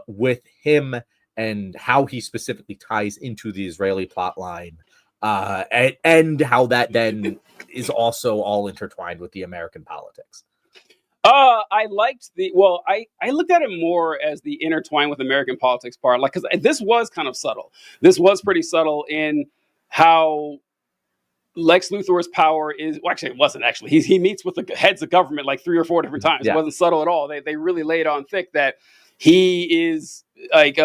with him and how he specifically ties into the Israeli plotline, and how that then is also all intertwined with the American politics. I liked I looked at it more as the intertwined with American politics part, like, because this was kind of subtle. This was pretty subtle in how Lex Luthor's power is. Well, actually, it wasn't. Actually, he meets with the heads of government like 3 or 4 different times. Yeah. It wasn't subtle at all. They really laid on thick that he is like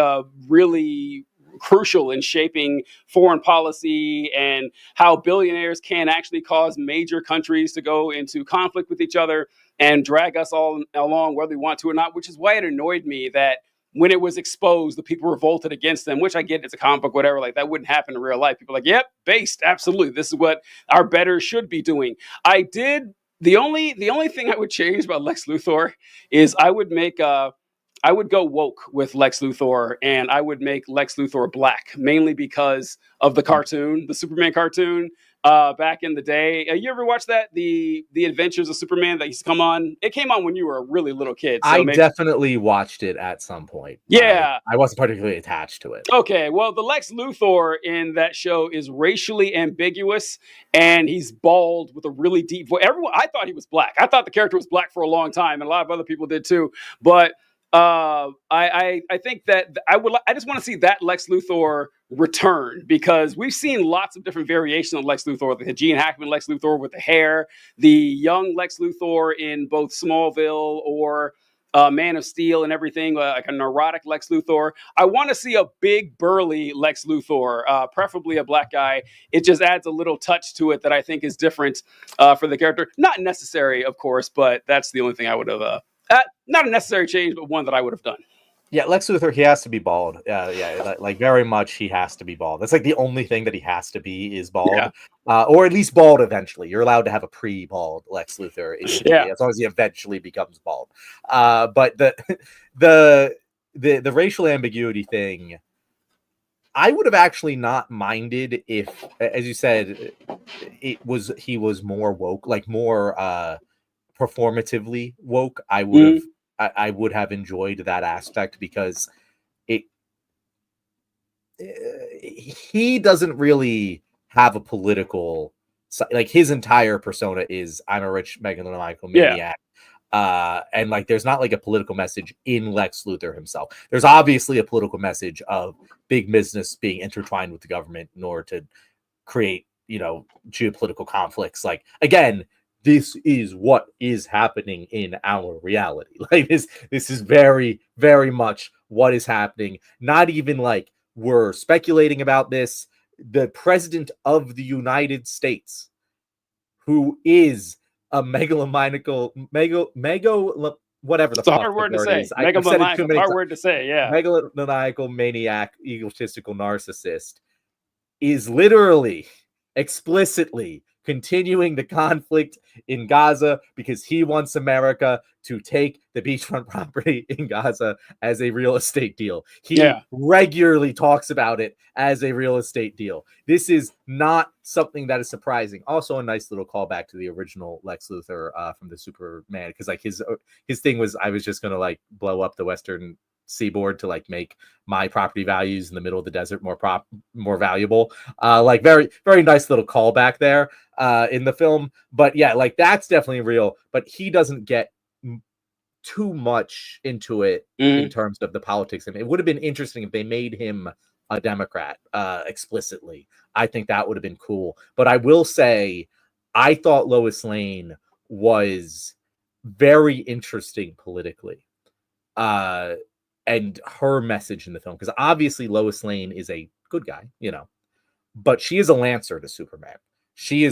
really crucial in shaping foreign policy, and how billionaires can actually cause major countries to go into conflict with each other and drag us all along, whether we want to or not, which is why it annoyed me that when it was exposed, the people revolted against them, which I get, it's a comic book, whatever, like that wouldn't happen in real life. People are like, yep, based, absolutely. This is what our betters should be doing. The only thing I would change about Lex Luthor is I would go woke with Lex Luthor, and I would make Lex Luthor black, mainly because of the cartoon, the Superman cartoon. Back in the day, you ever watch that? The Adventures of Superman that used to come on. It came on when you were a really little kid. So I definitely watched it at some point. Yeah, I wasn't particularly attached to it. Okay, well, the Lex Luthor in that show is racially ambiguous, and he's bald with a really deep voice. I thought he was black. I thought the character was black for a long time, and a lot of other people did too. But I think that I just want to see that Lex Luthor return, because we've seen lots of different variations of Lex Luthor. The Gene Hackman Lex Luthor with the hair, the young Lex Luthor in both Smallville or Man of Steel and everything, like a neurotic Lex Luthor. I want to see a big burly Lex Luthor, preferably a black guy. It just adds a little touch to it that I think is different for the character. Not necessary, of course, but that's the only thing I would have. Not a necessary change, but one that I would have done. Yeah, Lex Luthor, he has to be bald. Like very much he has to be bald. That's like the only thing that he has to be is bald. Yeah. Or at least bald eventually. You're allowed to have a pre-bald Lex Luthor as long as he eventually becomes bald. But the racial ambiguity thing, I would have actually not minded if, as you said, he was more woke, like more performatively woke. I would have enjoyed that aspect, because he doesn't really have a political like his entire persona is I'm a rich megalomaniacal Yeah. maniac. And like there's not like a political message in Lex Luthor himself. There's obviously a political message of big business being intertwined with the government in order to create, you know, geopolitical conflicts. Like, again, this is what is happening in our reality. Like this is very, very much what is happening. Not even like we're speculating about this. The president of the United States, who is a megalomaniacal whatever the It's a fuck hard the word to word say. is. I've said it too many Hard times. word to say, yeah. Megalomaniacal maniac, egotistical narcissist is literally explicitly continuing the conflict in Gaza because he wants America to take the beachfront property in Gaza as a real estate deal. He regularly talks about it as a real estate deal. This is not something that is surprising. Also, a nice little callback to the original Lex Luthor from the Superman, because like his thing was, I was just gonna like blow up the Western seaboard to like make my property values in the middle of the desert more valuable. Like very, very nice little callback there in the film. But yeah, like that's definitely real, but he doesn't get too much into it in terms of the politics. And it would have been interesting if they made him a Democrat explicitly. I think that would have been cool. But I will say, I thought Lois Lane was very interesting politically. And her message in the film, because obviously Lois Lane is a good guy, you know, but she is a lancer to Superman. She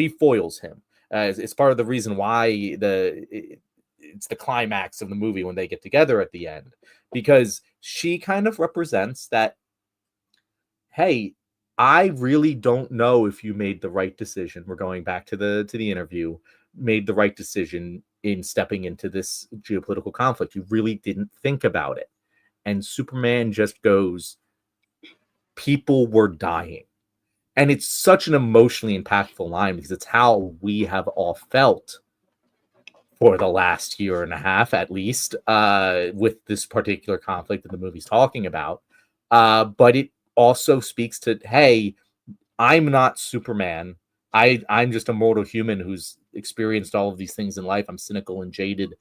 foils him. It's part of the reason why it's the climax of the movie when they get together at the end, because she kind of represents that, hey, I really don't know if you made the right decision. We're going back to the interview, made the right decision in stepping into this geopolitical conflict. You really didn't think about it. And Superman just goes, people were dying. And it's such an emotionally impactful line because it's how we have all felt for the last year and a half, at least, with this particular conflict that the movie's talking about. But it also speaks to, hey, I'm not Superman. I'm just a mortal human who's experienced all of these things in life. I'm cynical and jaded.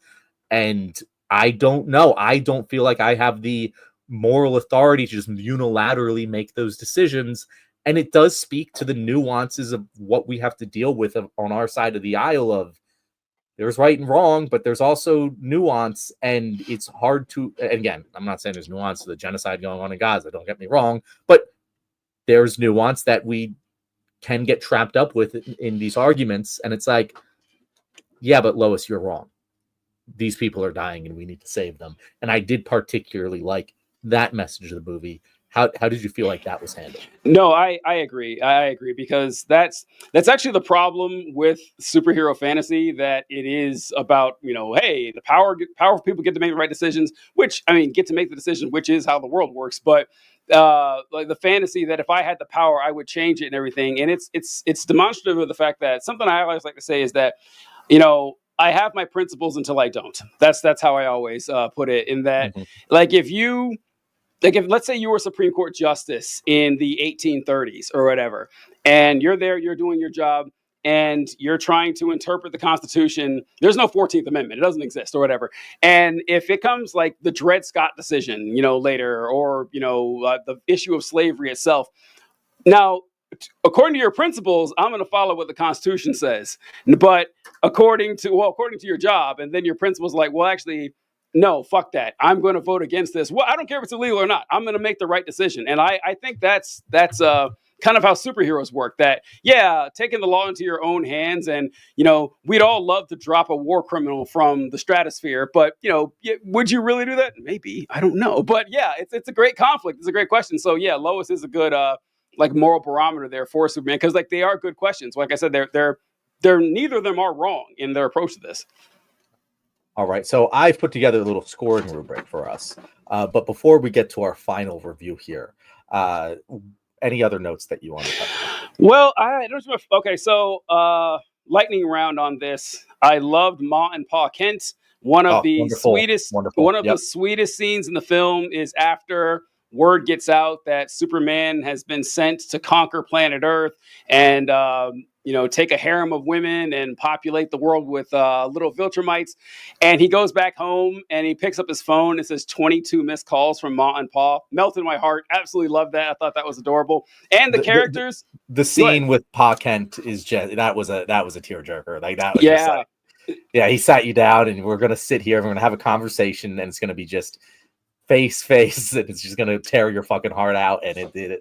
And I don't know. I don't feel like I have the moral authority to just unilaterally make those decisions. And it does speak to the nuances of what we have to deal with on our side of the aisle of there's right and wrong, but there's also nuance. And it's hard to, and again, I'm not saying there's nuance to the genocide going on in Gaza, don't get me wrong, but there's nuance that we can get trapped up with in these arguments. And it's like, yeah, but Lois, you're wrong. These people are dying and we need to save them. And I did particularly like that message of the movie. How did you feel like that was handled? No, I agree. I agree, because that's actually the problem with superhero fantasy, that it is about, you know, hey, the powerful people get to make the right decisions, which, I mean, get to make the decision, which is how the world works. But like the fantasy that if I had the power, I would change it and everything. And it's demonstrative of the fact that something I always like to say is that, you know, I have my principles until I don't. That's how I always put it. In that, like, if let's say you were Supreme Court justice in the 1830s or whatever, and you're there, you're doing your job, and you're trying to interpret the Constitution. There's no 14th Amendment; it doesn't exist, or whatever. And if it comes like the Dred Scott decision, you know, later, or you know, the issue of slavery itself, now, according to your principles, I'm going to follow what the Constitution says. But according to your job, and then your principles like, well, actually, no, fuck that. I'm going to vote against this. Well, I don't care if it's illegal or not. I'm going to make the right decision. And I think that's kind of how superheroes work. That, yeah, taking the law into your own hands. And, you know, we'd all love to drop a war criminal from the stratosphere. But, you know, would you really do that? Maybe. I don't know. But yeah, it's a great conflict. It's a great question. So yeah, Lois is a good like moral barometer there for Superman, because like they are good questions. Like I said, they're neither of them are wrong in their approach to this. All right, so I've put together a little scoring rubric for us. But before we get to our final review here, any other notes that you want to touch on? Well, okay, so lightning round on this. I loved Ma and Pa Kent. One of the sweetest scenes in the film is after word gets out that Superman has been sent to conquer planet Earth, and take a harem of women and populate the world with little Viltrumites. And he goes back home and he picks up his phone. It says 22 missed calls from Ma and Pa. Melted my heart. Absolutely loved that. I thought that was adorable. And the characters. The scene with Pa Kent is just that was a tearjerker. Like that was Yeah. just like, yeah, he sat you down and we're gonna sit here and we're gonna have a conversation and it's gonna be just face and it's just gonna tear your fucking heart out, and it did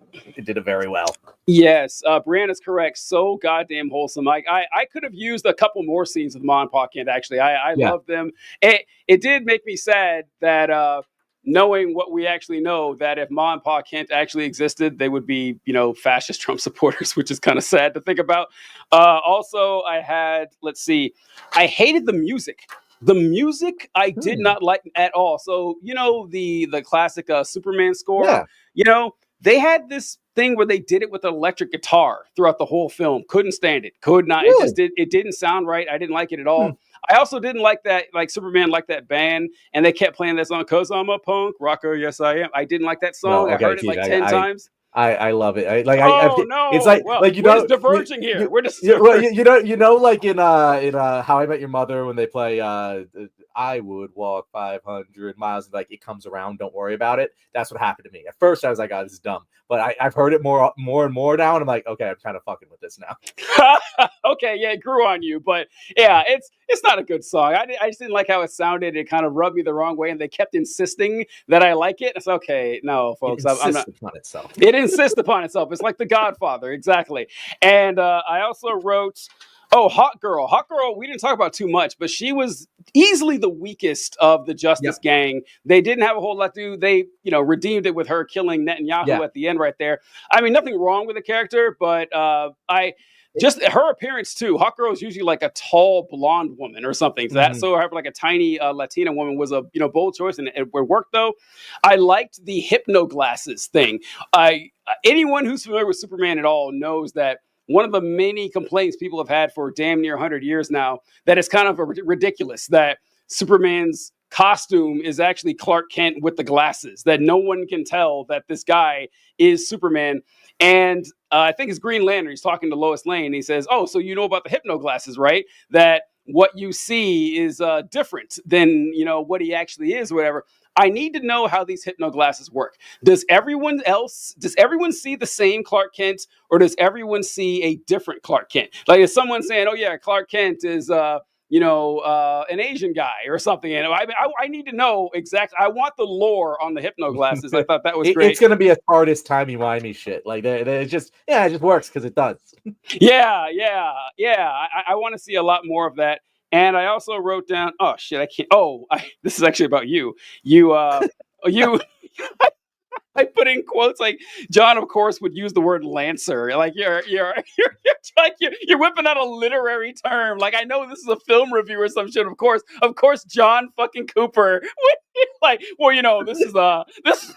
it very well. Yes, Brianna's correct. So goddamn wholesome. I could have used a couple more scenes with Ma and Pa Kent, actually. I love them. It did make me sad that knowing what we actually know, that if Ma and Pa Kent actually existed, they would be, fascist Trump supporters, which is kind of sad to think about. Also, I hated the music. The music I did not like at all. So, the classic Superman score, they had this thing where they did it with an electric guitar throughout the whole film. Couldn't stand it. Could not. Really? It didn't sound right. I didn't like it at all. I also didn't like that, like Superman liked that band and they kept playing that song, 'Cause I'm a Punk Rocker, Yes I Am. I didn't like that song. I heard it like 10 times. I love it. No! It's like we're just diverging here. We're just like in How I Met Your Mother when they play I would walk 500 miles, like it comes around, don't worry about it. That's what happened to me. At first I was like, oh, this is dumb, but I've heard it more and more now, and I'm like, okay, I'm kind of fucking with this now. Okay, yeah, it grew on you, but yeah, it's not a good song. I just didn't like how it sounded. It kind of rubbed me the wrong way, and they kept insisting that I like it. It's okay, no, folks, I'm not. Upon itself. It insists upon itself. It's like The Godfather, exactly. And I also wrote, Hawk Girl. Hawk Girl, we didn't talk about too much, but she was easily the weakest of the Justice Gang. They didn't have a whole lot to do. They, redeemed it with her killing Netanyahu at the end right there. I mean, nothing wrong with the character, but just her appearance too. Hawk Girl is usually like a tall blonde woman or something. So having like a tiny Latina woman was a bold choice, and it worked though. I liked the hypno glasses thing. Anyone who's familiar with Superman at all knows that one of the many complaints people have had for damn near 100 years now, that it's kind of ridiculous that Superman's costume is actually Clark Kent with the glasses, that no one can tell that this guy is Superman. And I think it's Green Lantern. He's talking to Lois Lane. He says, oh, so you know about the hypno glasses, right? That what you see is different than, what he actually is or whatever. I need to know how these hypno glasses work. Does everyone see the same Clark Kent, or does everyone see a different Clark Kent? Like, is someone saying, oh yeah, Clark Kent is, an Asian guy or something? And I need to know exactly. I want the lore on the hypno glasses. I thought that was great. It's going to be as hardest timey-wimey shit. Like, it just works because it does. Yeah. I want to see a lot more of that. And I also wrote down, oh shit, I can't. This is actually about you. I put in quotes like John, of course, would use the word Lancer. Like you're whipping out a literary term. Like, I know this is a film review or some shit. Of course, John fucking Cooper. Like, well, this is this.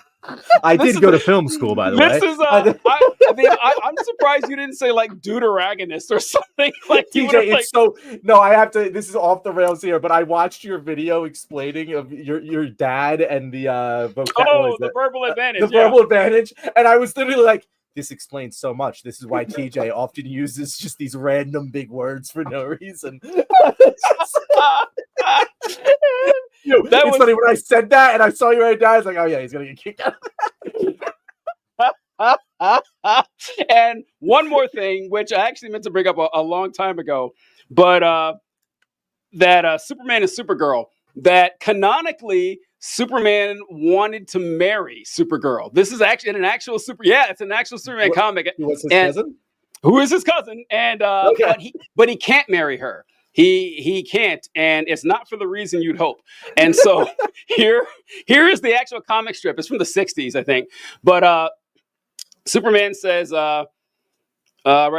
I did go to film school, by the way. This is I'm surprised you didn't say like deuteragonist or something. Like, TJ, no, I have to. This is off the rails here, but I watched your video explaining of your dad and the the verbal advantage. The verbal advantage, and I was literally like, this explains so much. This is why TJ often uses just these random big words for no reason. It's funny when I said that and I saw you right now. I was like, oh yeah, he's gonna get kicked out. And one more thing, which I actually meant to bring up a long time ago, but that Superman and Supergirl, that canonically Superman wanted to marry Supergirl. This is actually an actual it's an actual Superman comic. Who was his cousin? Who is his cousin? And but he can't marry her. He can't, and it's not for the reason you'd hope. And so here is the actual comic strip. It's from the 60s, I think. But Superman says right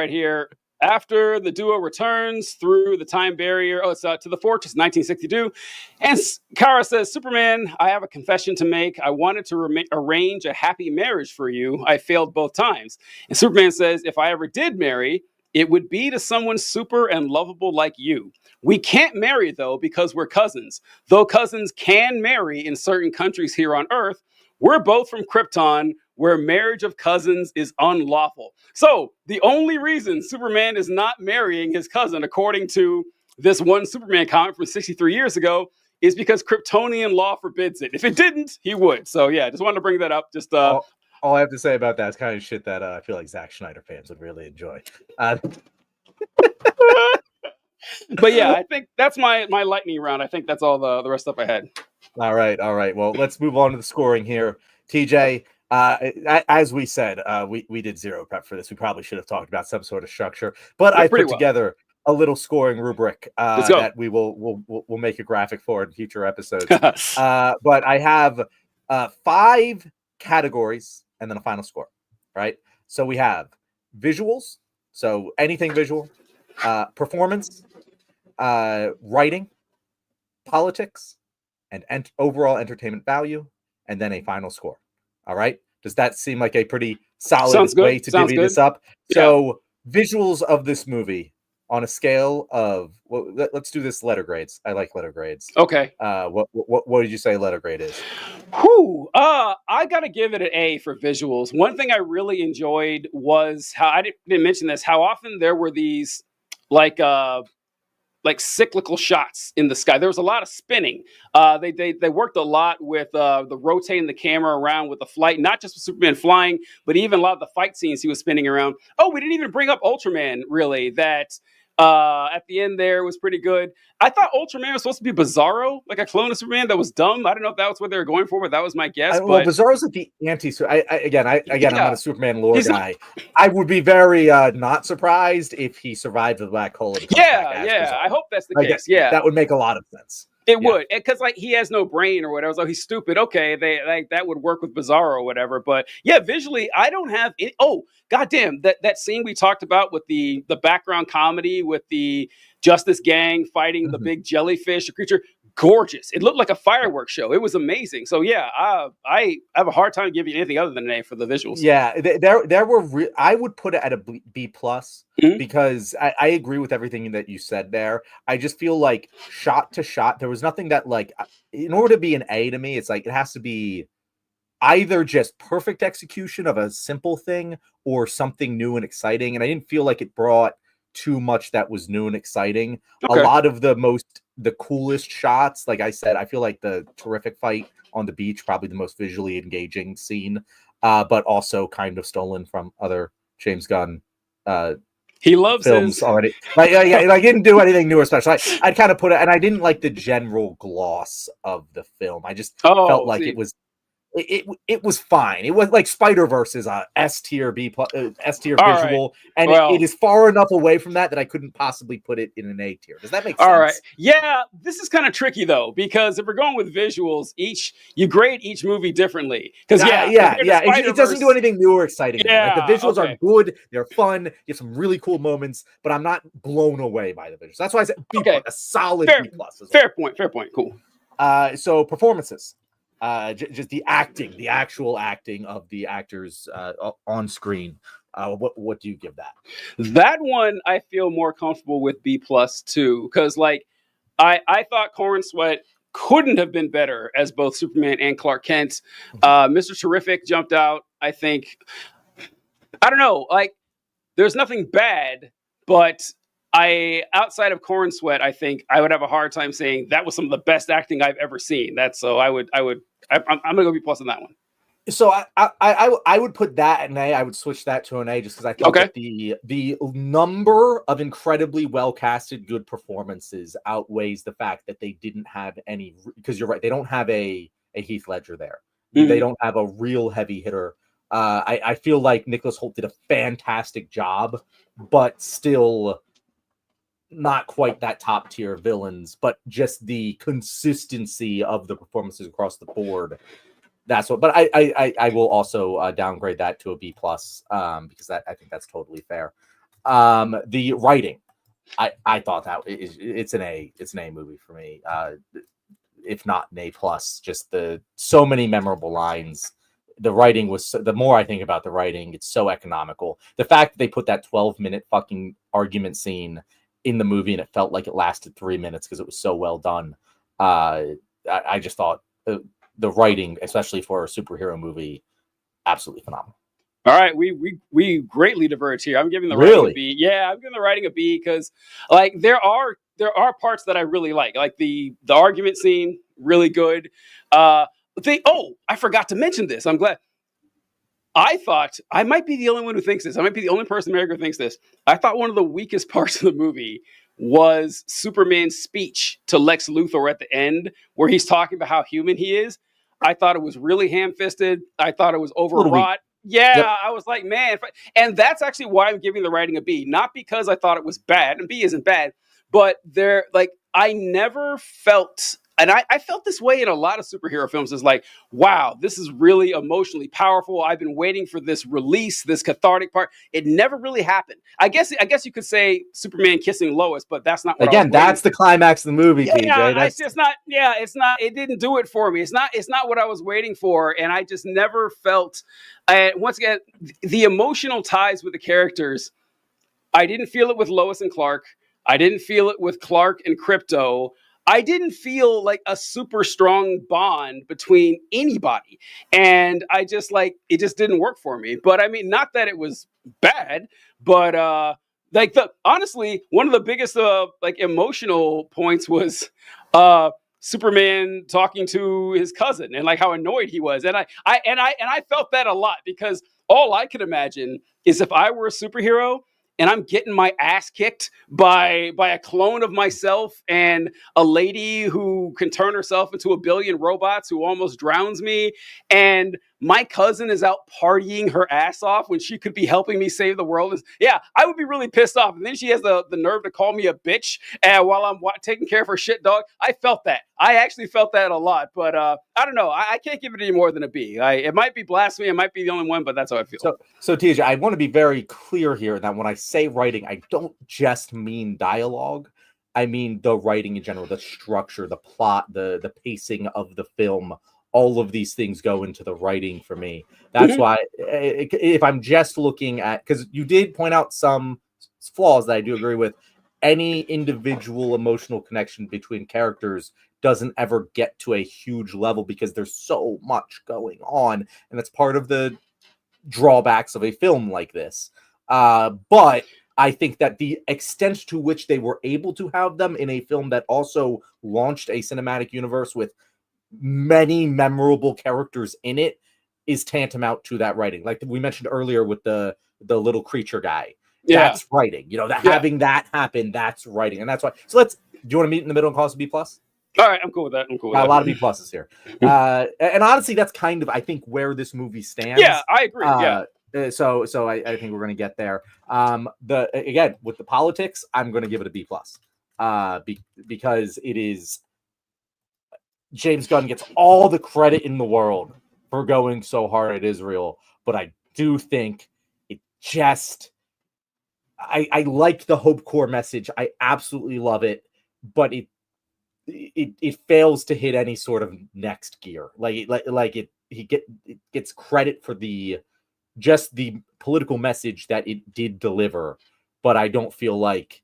here, after the duo returns through the time barrier, it's to the fortress, 1962. And Kara says, Superman, I have a confession to make. I wanted to arrange a happy marriage for you. I failed both times. And Superman says, if I ever did marry, it would be to someone super and lovable like you. We can't marry, though, because we're cousins. Though cousins can marry in certain countries here on Earth, we're both from Krypton. where marriage of cousins is unlawful. So the only reason Superman is not marrying his cousin, according to this one Superman comic from 63 years ago, is because Kryptonian law forbids it. If it didn't, he would. So yeah, just wanted to bring that up. Just all I have to say about that is kind of shit that I feel like Zack Snyder fans would really enjoy. But yeah, I think that's my lightning round. I think that's all the rest stuff I had. All right. Well, let's move on to the scoring here. TJ, as we said, we did zero prep for this. We probably should have talked about some sort of structure, but I put together a little scoring rubric that we'll make a graphic for in future episodes. But I have 5 categories and then a final score. Right. So we have visuals. So anything visual, performance, writing, politics, and overall entertainment value, and then a final score. All right. Does that seem like a pretty solid way to divvy this up? Yeah. So visuals of this movie on a scale of, well, let's do this letter grades. I like letter grades. Okay. What did you say letter grade is? I gotta give it an A for visuals. One thing I really enjoyed was how I didn't mention this. How often there were these like cyclical shots in the sky. There was a lot of spinning. They worked a lot with the rotating the camera around with the flight, not just with Superman flying, but even a lot of the fight scenes he was spinning around. Oh, we didn't even bring up Ultraman, really, that at the end there was pretty good. I thought Ultraman was supposed to be Bizarro, like a clone of Superman that was dumb. I don't know if that was what they were going for, but that was my guess. Well, Bizarro's at the anti. I'm not a Superman lore guy. I would be very not surprised if he survived the black hole. Yeah. I hope that's the case. Yeah, that would make a lot of sense. It would, because like he has no brain or whatever, so he's stupid. Okay, that would work with Bizarro or whatever. But yeah, visually, I don't have any. Oh, goddamn, that scene we talked about with the background comedy with the Justice Gang fighting the big jellyfish creature. Gorgeous. It looked like a fireworks show. It was amazing. So yeah, I have a hard time giving anything other than an A for the visuals. Yeah, there were. I would put it at a B plus because I agree with everything that you said there. I just feel like shot to shot, there was nothing that like, in order to be an A to me, it's like it has to be either just perfect execution of a simple thing or something new and exciting. And I didn't feel like it brought too much that was new and exciting. Okay. A lot of the coolest shots, like I said, I feel like the terrific fight on the beach, probably the most visually engaging scene, but also kind of stolen from other James Gunn he loves films already. Like he didn't do anything new or special. I'd kind of put it, and I didn't like the general gloss of the film. I just felt like it was fine. It was like Spider-Verse is a S tier visual, right. And it is far enough away from that I couldn't possibly put it in an A tier. Does that make sense? All right. Yeah, this is kind of tricky though, because if we're going with visuals, you grade each movie differently. Because it doesn't do anything new or exciting. Yeah, like the visuals are good, they're fun, you have some really cool moments, but I'm not blown away by the visuals. That's why I said B+, a solid B+. Fair point. Cool. So performances. Just the actual acting of the actors on screen. What do you give that? That one I feel more comfortable with B+ too, because like I thought Corenswet couldn't have been better as both Superman and Clark Kent. Mr. Terrific jumped out. I think I don't know. Like there's nothing bad, but outside of Corenswet, I think I would have a hard time saying that was some of the best acting I've ever seen. I'm gonna go B+ on that one. So I would put that at an A. I would switch that to an A just because I think that the number of incredibly well casted good performances outweighs the fact that they didn't have any. Because you're right, they don't have a Heath Ledger there. Mm-hmm. They don't have a real heavy hitter. I feel like Nicholas Hoult did a fantastic job, but still not quite that top tier villains, but just the consistency of the performances across the board. That's what, but I will also downgrade that to a B+, because I think that's totally fair. The writing, I thought that it's an A movie for me. If not an A+, just so many memorable lines. The writing was, the more I think about the writing, it's so economical. The fact that they put that 12-minute fucking argument scene in the movie and it felt like it lasted 3 minutes because it was so well done. I just thought the writing, especially for a superhero movie, absolutely phenomenal. All right, we greatly diverge here. I'm giving the Really? writing a B. Yeah, I'm giving the writing a B because like there are parts that I really like the argument scene, really good. I forgot to mention this. I'm glad. I thought I might be the only one who thinks this. I might be the only person in America who thinks this. I thought one of the weakest parts of the movie was Superman's speech to Lex Luthor at the end, where he's talking about how human he is. I thought it was really ham-fisted. I thought it was Little weak. overwrought. Yeah, Yep. I was like, man, and that's actually why I'm giving the writing a B. Not because I thought it was bad, and B isn't bad, but I never felt, and I felt this way in a lot of superhero films. Is like, wow, this is really emotionally powerful. I've been waiting for this release, this cathartic part. It never really happened. I guess you could say Superman kissing Lois, but that's not what Again, that's the climax of the movie, TJ. yeah, it's just not. Yeah, it's not. It didn't do it for me. It's not what I was waiting for, and I just never felt. Once again, the emotional ties with the characters. I didn't feel it with Lois and Clark. I didn't feel it with Clark and Krypto. I didn't feel like a super strong bond between anybody, and I just it just didn't work for me. But I mean, not that it was bad, but honestly, one of the biggest emotional points was Superman talking to his cousin and like how annoyed he was, and I felt that a lot because all I could imagine is if I were a superhero and I'm getting my ass kicked by a clone of myself and a lady who can turn herself into a billion robots who almost drowns me, and my cousin is out partying her ass off when she could be helping me save the world. Yeah, I would be really pissed off. And then she has the nerve to call me a bitch while I'm taking care of her shit dog. I felt that. I actually felt that a lot. But I don't know. I can't give it any more than a B. It might be blasphemy. It might be the only one, but that's how I feel. So TJ, I want to be very clear here that when I say writing, I don't just mean dialogue. I mean the writing in general, the structure, the plot, the pacing of the film. All of these things go into the writing for me. That's why if I'm just looking at, because you did point out some flaws that I do agree with, any individual emotional connection between characters doesn't ever get to a huge level because there's so much going on. And that's part of the drawbacks of a film like this. But I think that the extent to which they were able to have them in a film that also launched a cinematic universe with many memorable characters in it is tantamount to that writing. Like we mentioned earlier with the little creature guy. That's writing. Having that happen, that's writing. And that's why. So do you want to meet in the middle and call us a B+? All right, I'm cool with that. A lot of B pluses here. And honestly, that's kind of, I think, where this movie stands. Yeah, I agree. So I think we're going to get there. Again, with the politics, I'm going to give it a B+. Because it is, James Gunn gets all the credit in the world for going so hard at Israel, but I do think it just, I like the Hope Corps message. I absolutely love it, but it fails to hit any sort of next gear. It gets credit for the political message that it did deliver, but I don't feel like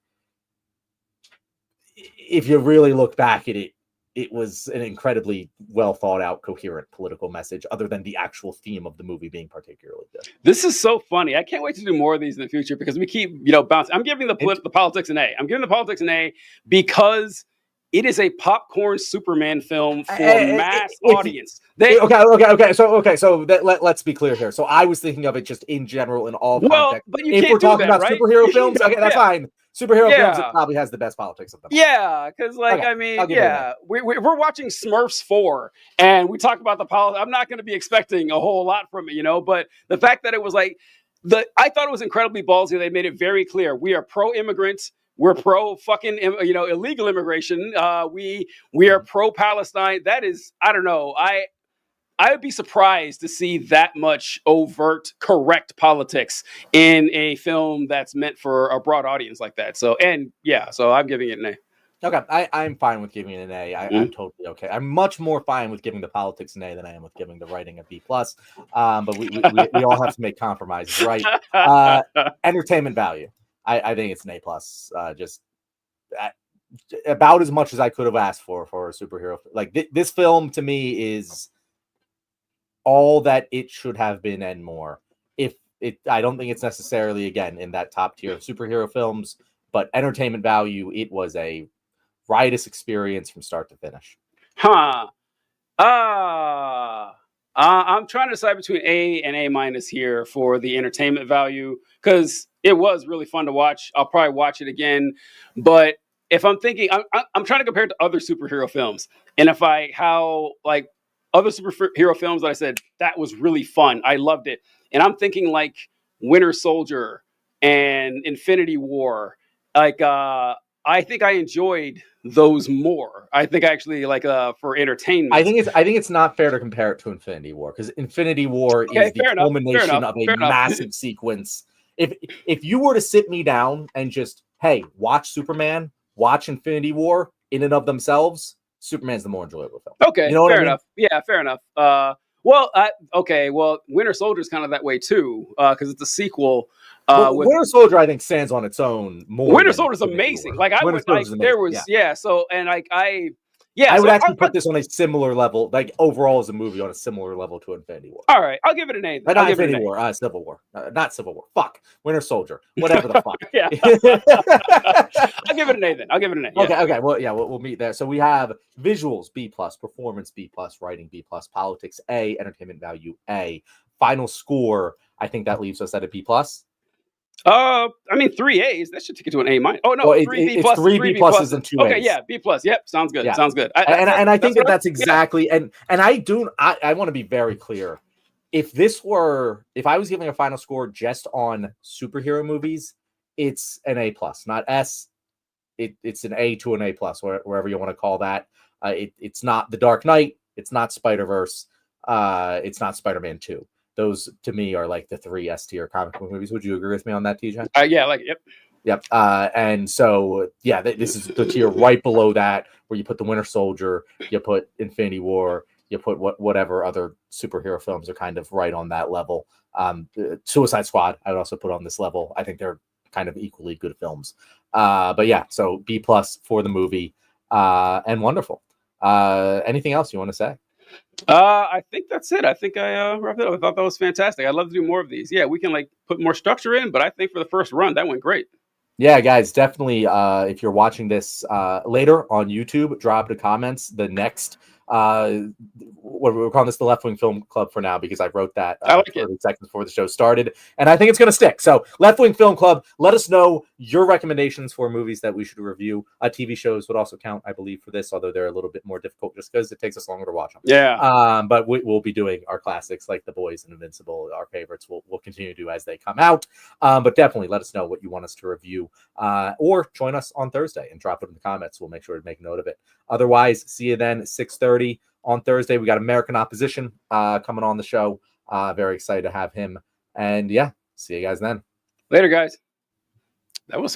if you really look back at it, it was an incredibly well thought out, coherent political message, other than the actual theme of the movie being particularly good. This is so funny. I can't wait to do more of these in the future because we keep, bouncing. I'm giving the politics an A. I'm giving the politics an A because it is a popcorn Superman film for mass audience. Okay. So let's be clear here. So I was thinking of it just in general in all context. But if we're talking about superhero films, okay, that's fine. Superhero films, it probably has the best politics of them. Yeah, because we're watching Smurfs 4, and we talk about the politics. I'm not going to be expecting a whole lot from it, but the fact that it was I thought it was incredibly ballsy. They made it very clear. We are pro-immigrants. We're pro fucking, illegal immigration. We are pro-Palestine. That is, I don't know. I would be surprised to see that much overt, correct politics in a film that's meant for a broad audience like that. So I'm giving it an A. Okay, I'm fine with giving it an A. I'm totally okay. I'm much more fine with giving the politics an A than I am with giving the writing a B+. But we all have to make compromises, right? Entertainment value. I think it's an A+. Just about as much as I could have asked for a superhero. Like this film to me is all that it should have been and more. I don't think it's necessarily, again, in that top tier of superhero films, but entertainment value, it was a riotous experience from start to finish. Huh. I'm trying to decide between A and A minus here for the entertainment value, because it was really fun to watch. I'll probably watch it again, but if I'm thinking, I'm trying to compare it to other superhero films, and how like other superhero films that I said that was really fun, I loved it, and I'm thinking like Winter Soldier and Infinity War, like I think I enjoyed those more. I think actually like for entertainment. I think it's not fair to compare it to Infinity War, because Infinity War is the culmination of a massive sequence. If you were to sit me down and just, hey, watch Superman, watch Infinity War in and of themselves, Superman's the more enjoyable film. Okay, you know fair enough. Yeah, fair enough. Well, Winter Soldier is kind of that way too, because it's a sequel. Winter Soldier, I think, stands on its own more. Winter Soldier is amazing. Like I would like, there was So and like I would actually put this on a similar level, like overall as a movie, on a similar level to Infinity War. All right, I'll give it an A. Not Infinity War, Civil War, not Civil War. Fuck, Winter Soldier, whatever the fuck. Yeah, I'll give it an A then. I'll give it an A. Yeah. Okay. Well, yeah, we'll meet there. So we have visuals B+, performance B+, writing B+, politics A, entertainment value A, final score. I think that leaves us at a B+. I mean, 3 A's. That should take it to an A minus. Oh no, well, 3 B plus. 3 B pluses and 2 A's. Okay, yeah, B plus. Yep, sounds good. Yeah. Sounds good. I think that's exactly. Yeah. And I want to be very clear. If I was giving a final score just on superhero movies, it's an A plus, not S. It's an A to an A plus, wherever you want to call that. It's not The Dark Knight. It's not Spider-Verse. It's not Spider-Man 2. Those, to me, are like the 3 S tier comic book movies. Would you agree with me on that, TJ? Yeah, like, yep. Yep. And so, yeah, this is the tier right below that, where you put The Winter Soldier, you put Infinity War, you put whatever other superhero films are kind of right on that level. Suicide Squad, I would also put on this level. I think they're kind of equally good films. But yeah, so B+ for the movie, and wonderful. Anything else you want to say? I think that's it. I think I wrapped it up. I thought that was fantastic. I'd love to do more of these. Yeah, we can like put more structure in, but I think for the first run, that went great. Yeah, guys, definitely. If you're watching this later on YouTube, drop the comments. The next, we're calling this the Left Wing Film Club for now, because I wrote that 30 seconds before the show started, and I think it's going to stick. So, Left Wing Film Club, let us know your recommendations for movies that we should review. TV shows would also count, I believe, for this, although they're a little bit more difficult just because it takes us longer to watch them. Yeah. But we'll be doing our classics like The Boys and Invincible. Our favorites we'll continue to do as they come out. But definitely let us know what you want us to review, or join us on Thursday and drop it in the comments. We'll make sure to make note of it. Otherwise, see you then at 6:30 on Thursday. We got American Opposition coming on the show. Very excited to have him. And yeah, see you guys then. Later, guys. That was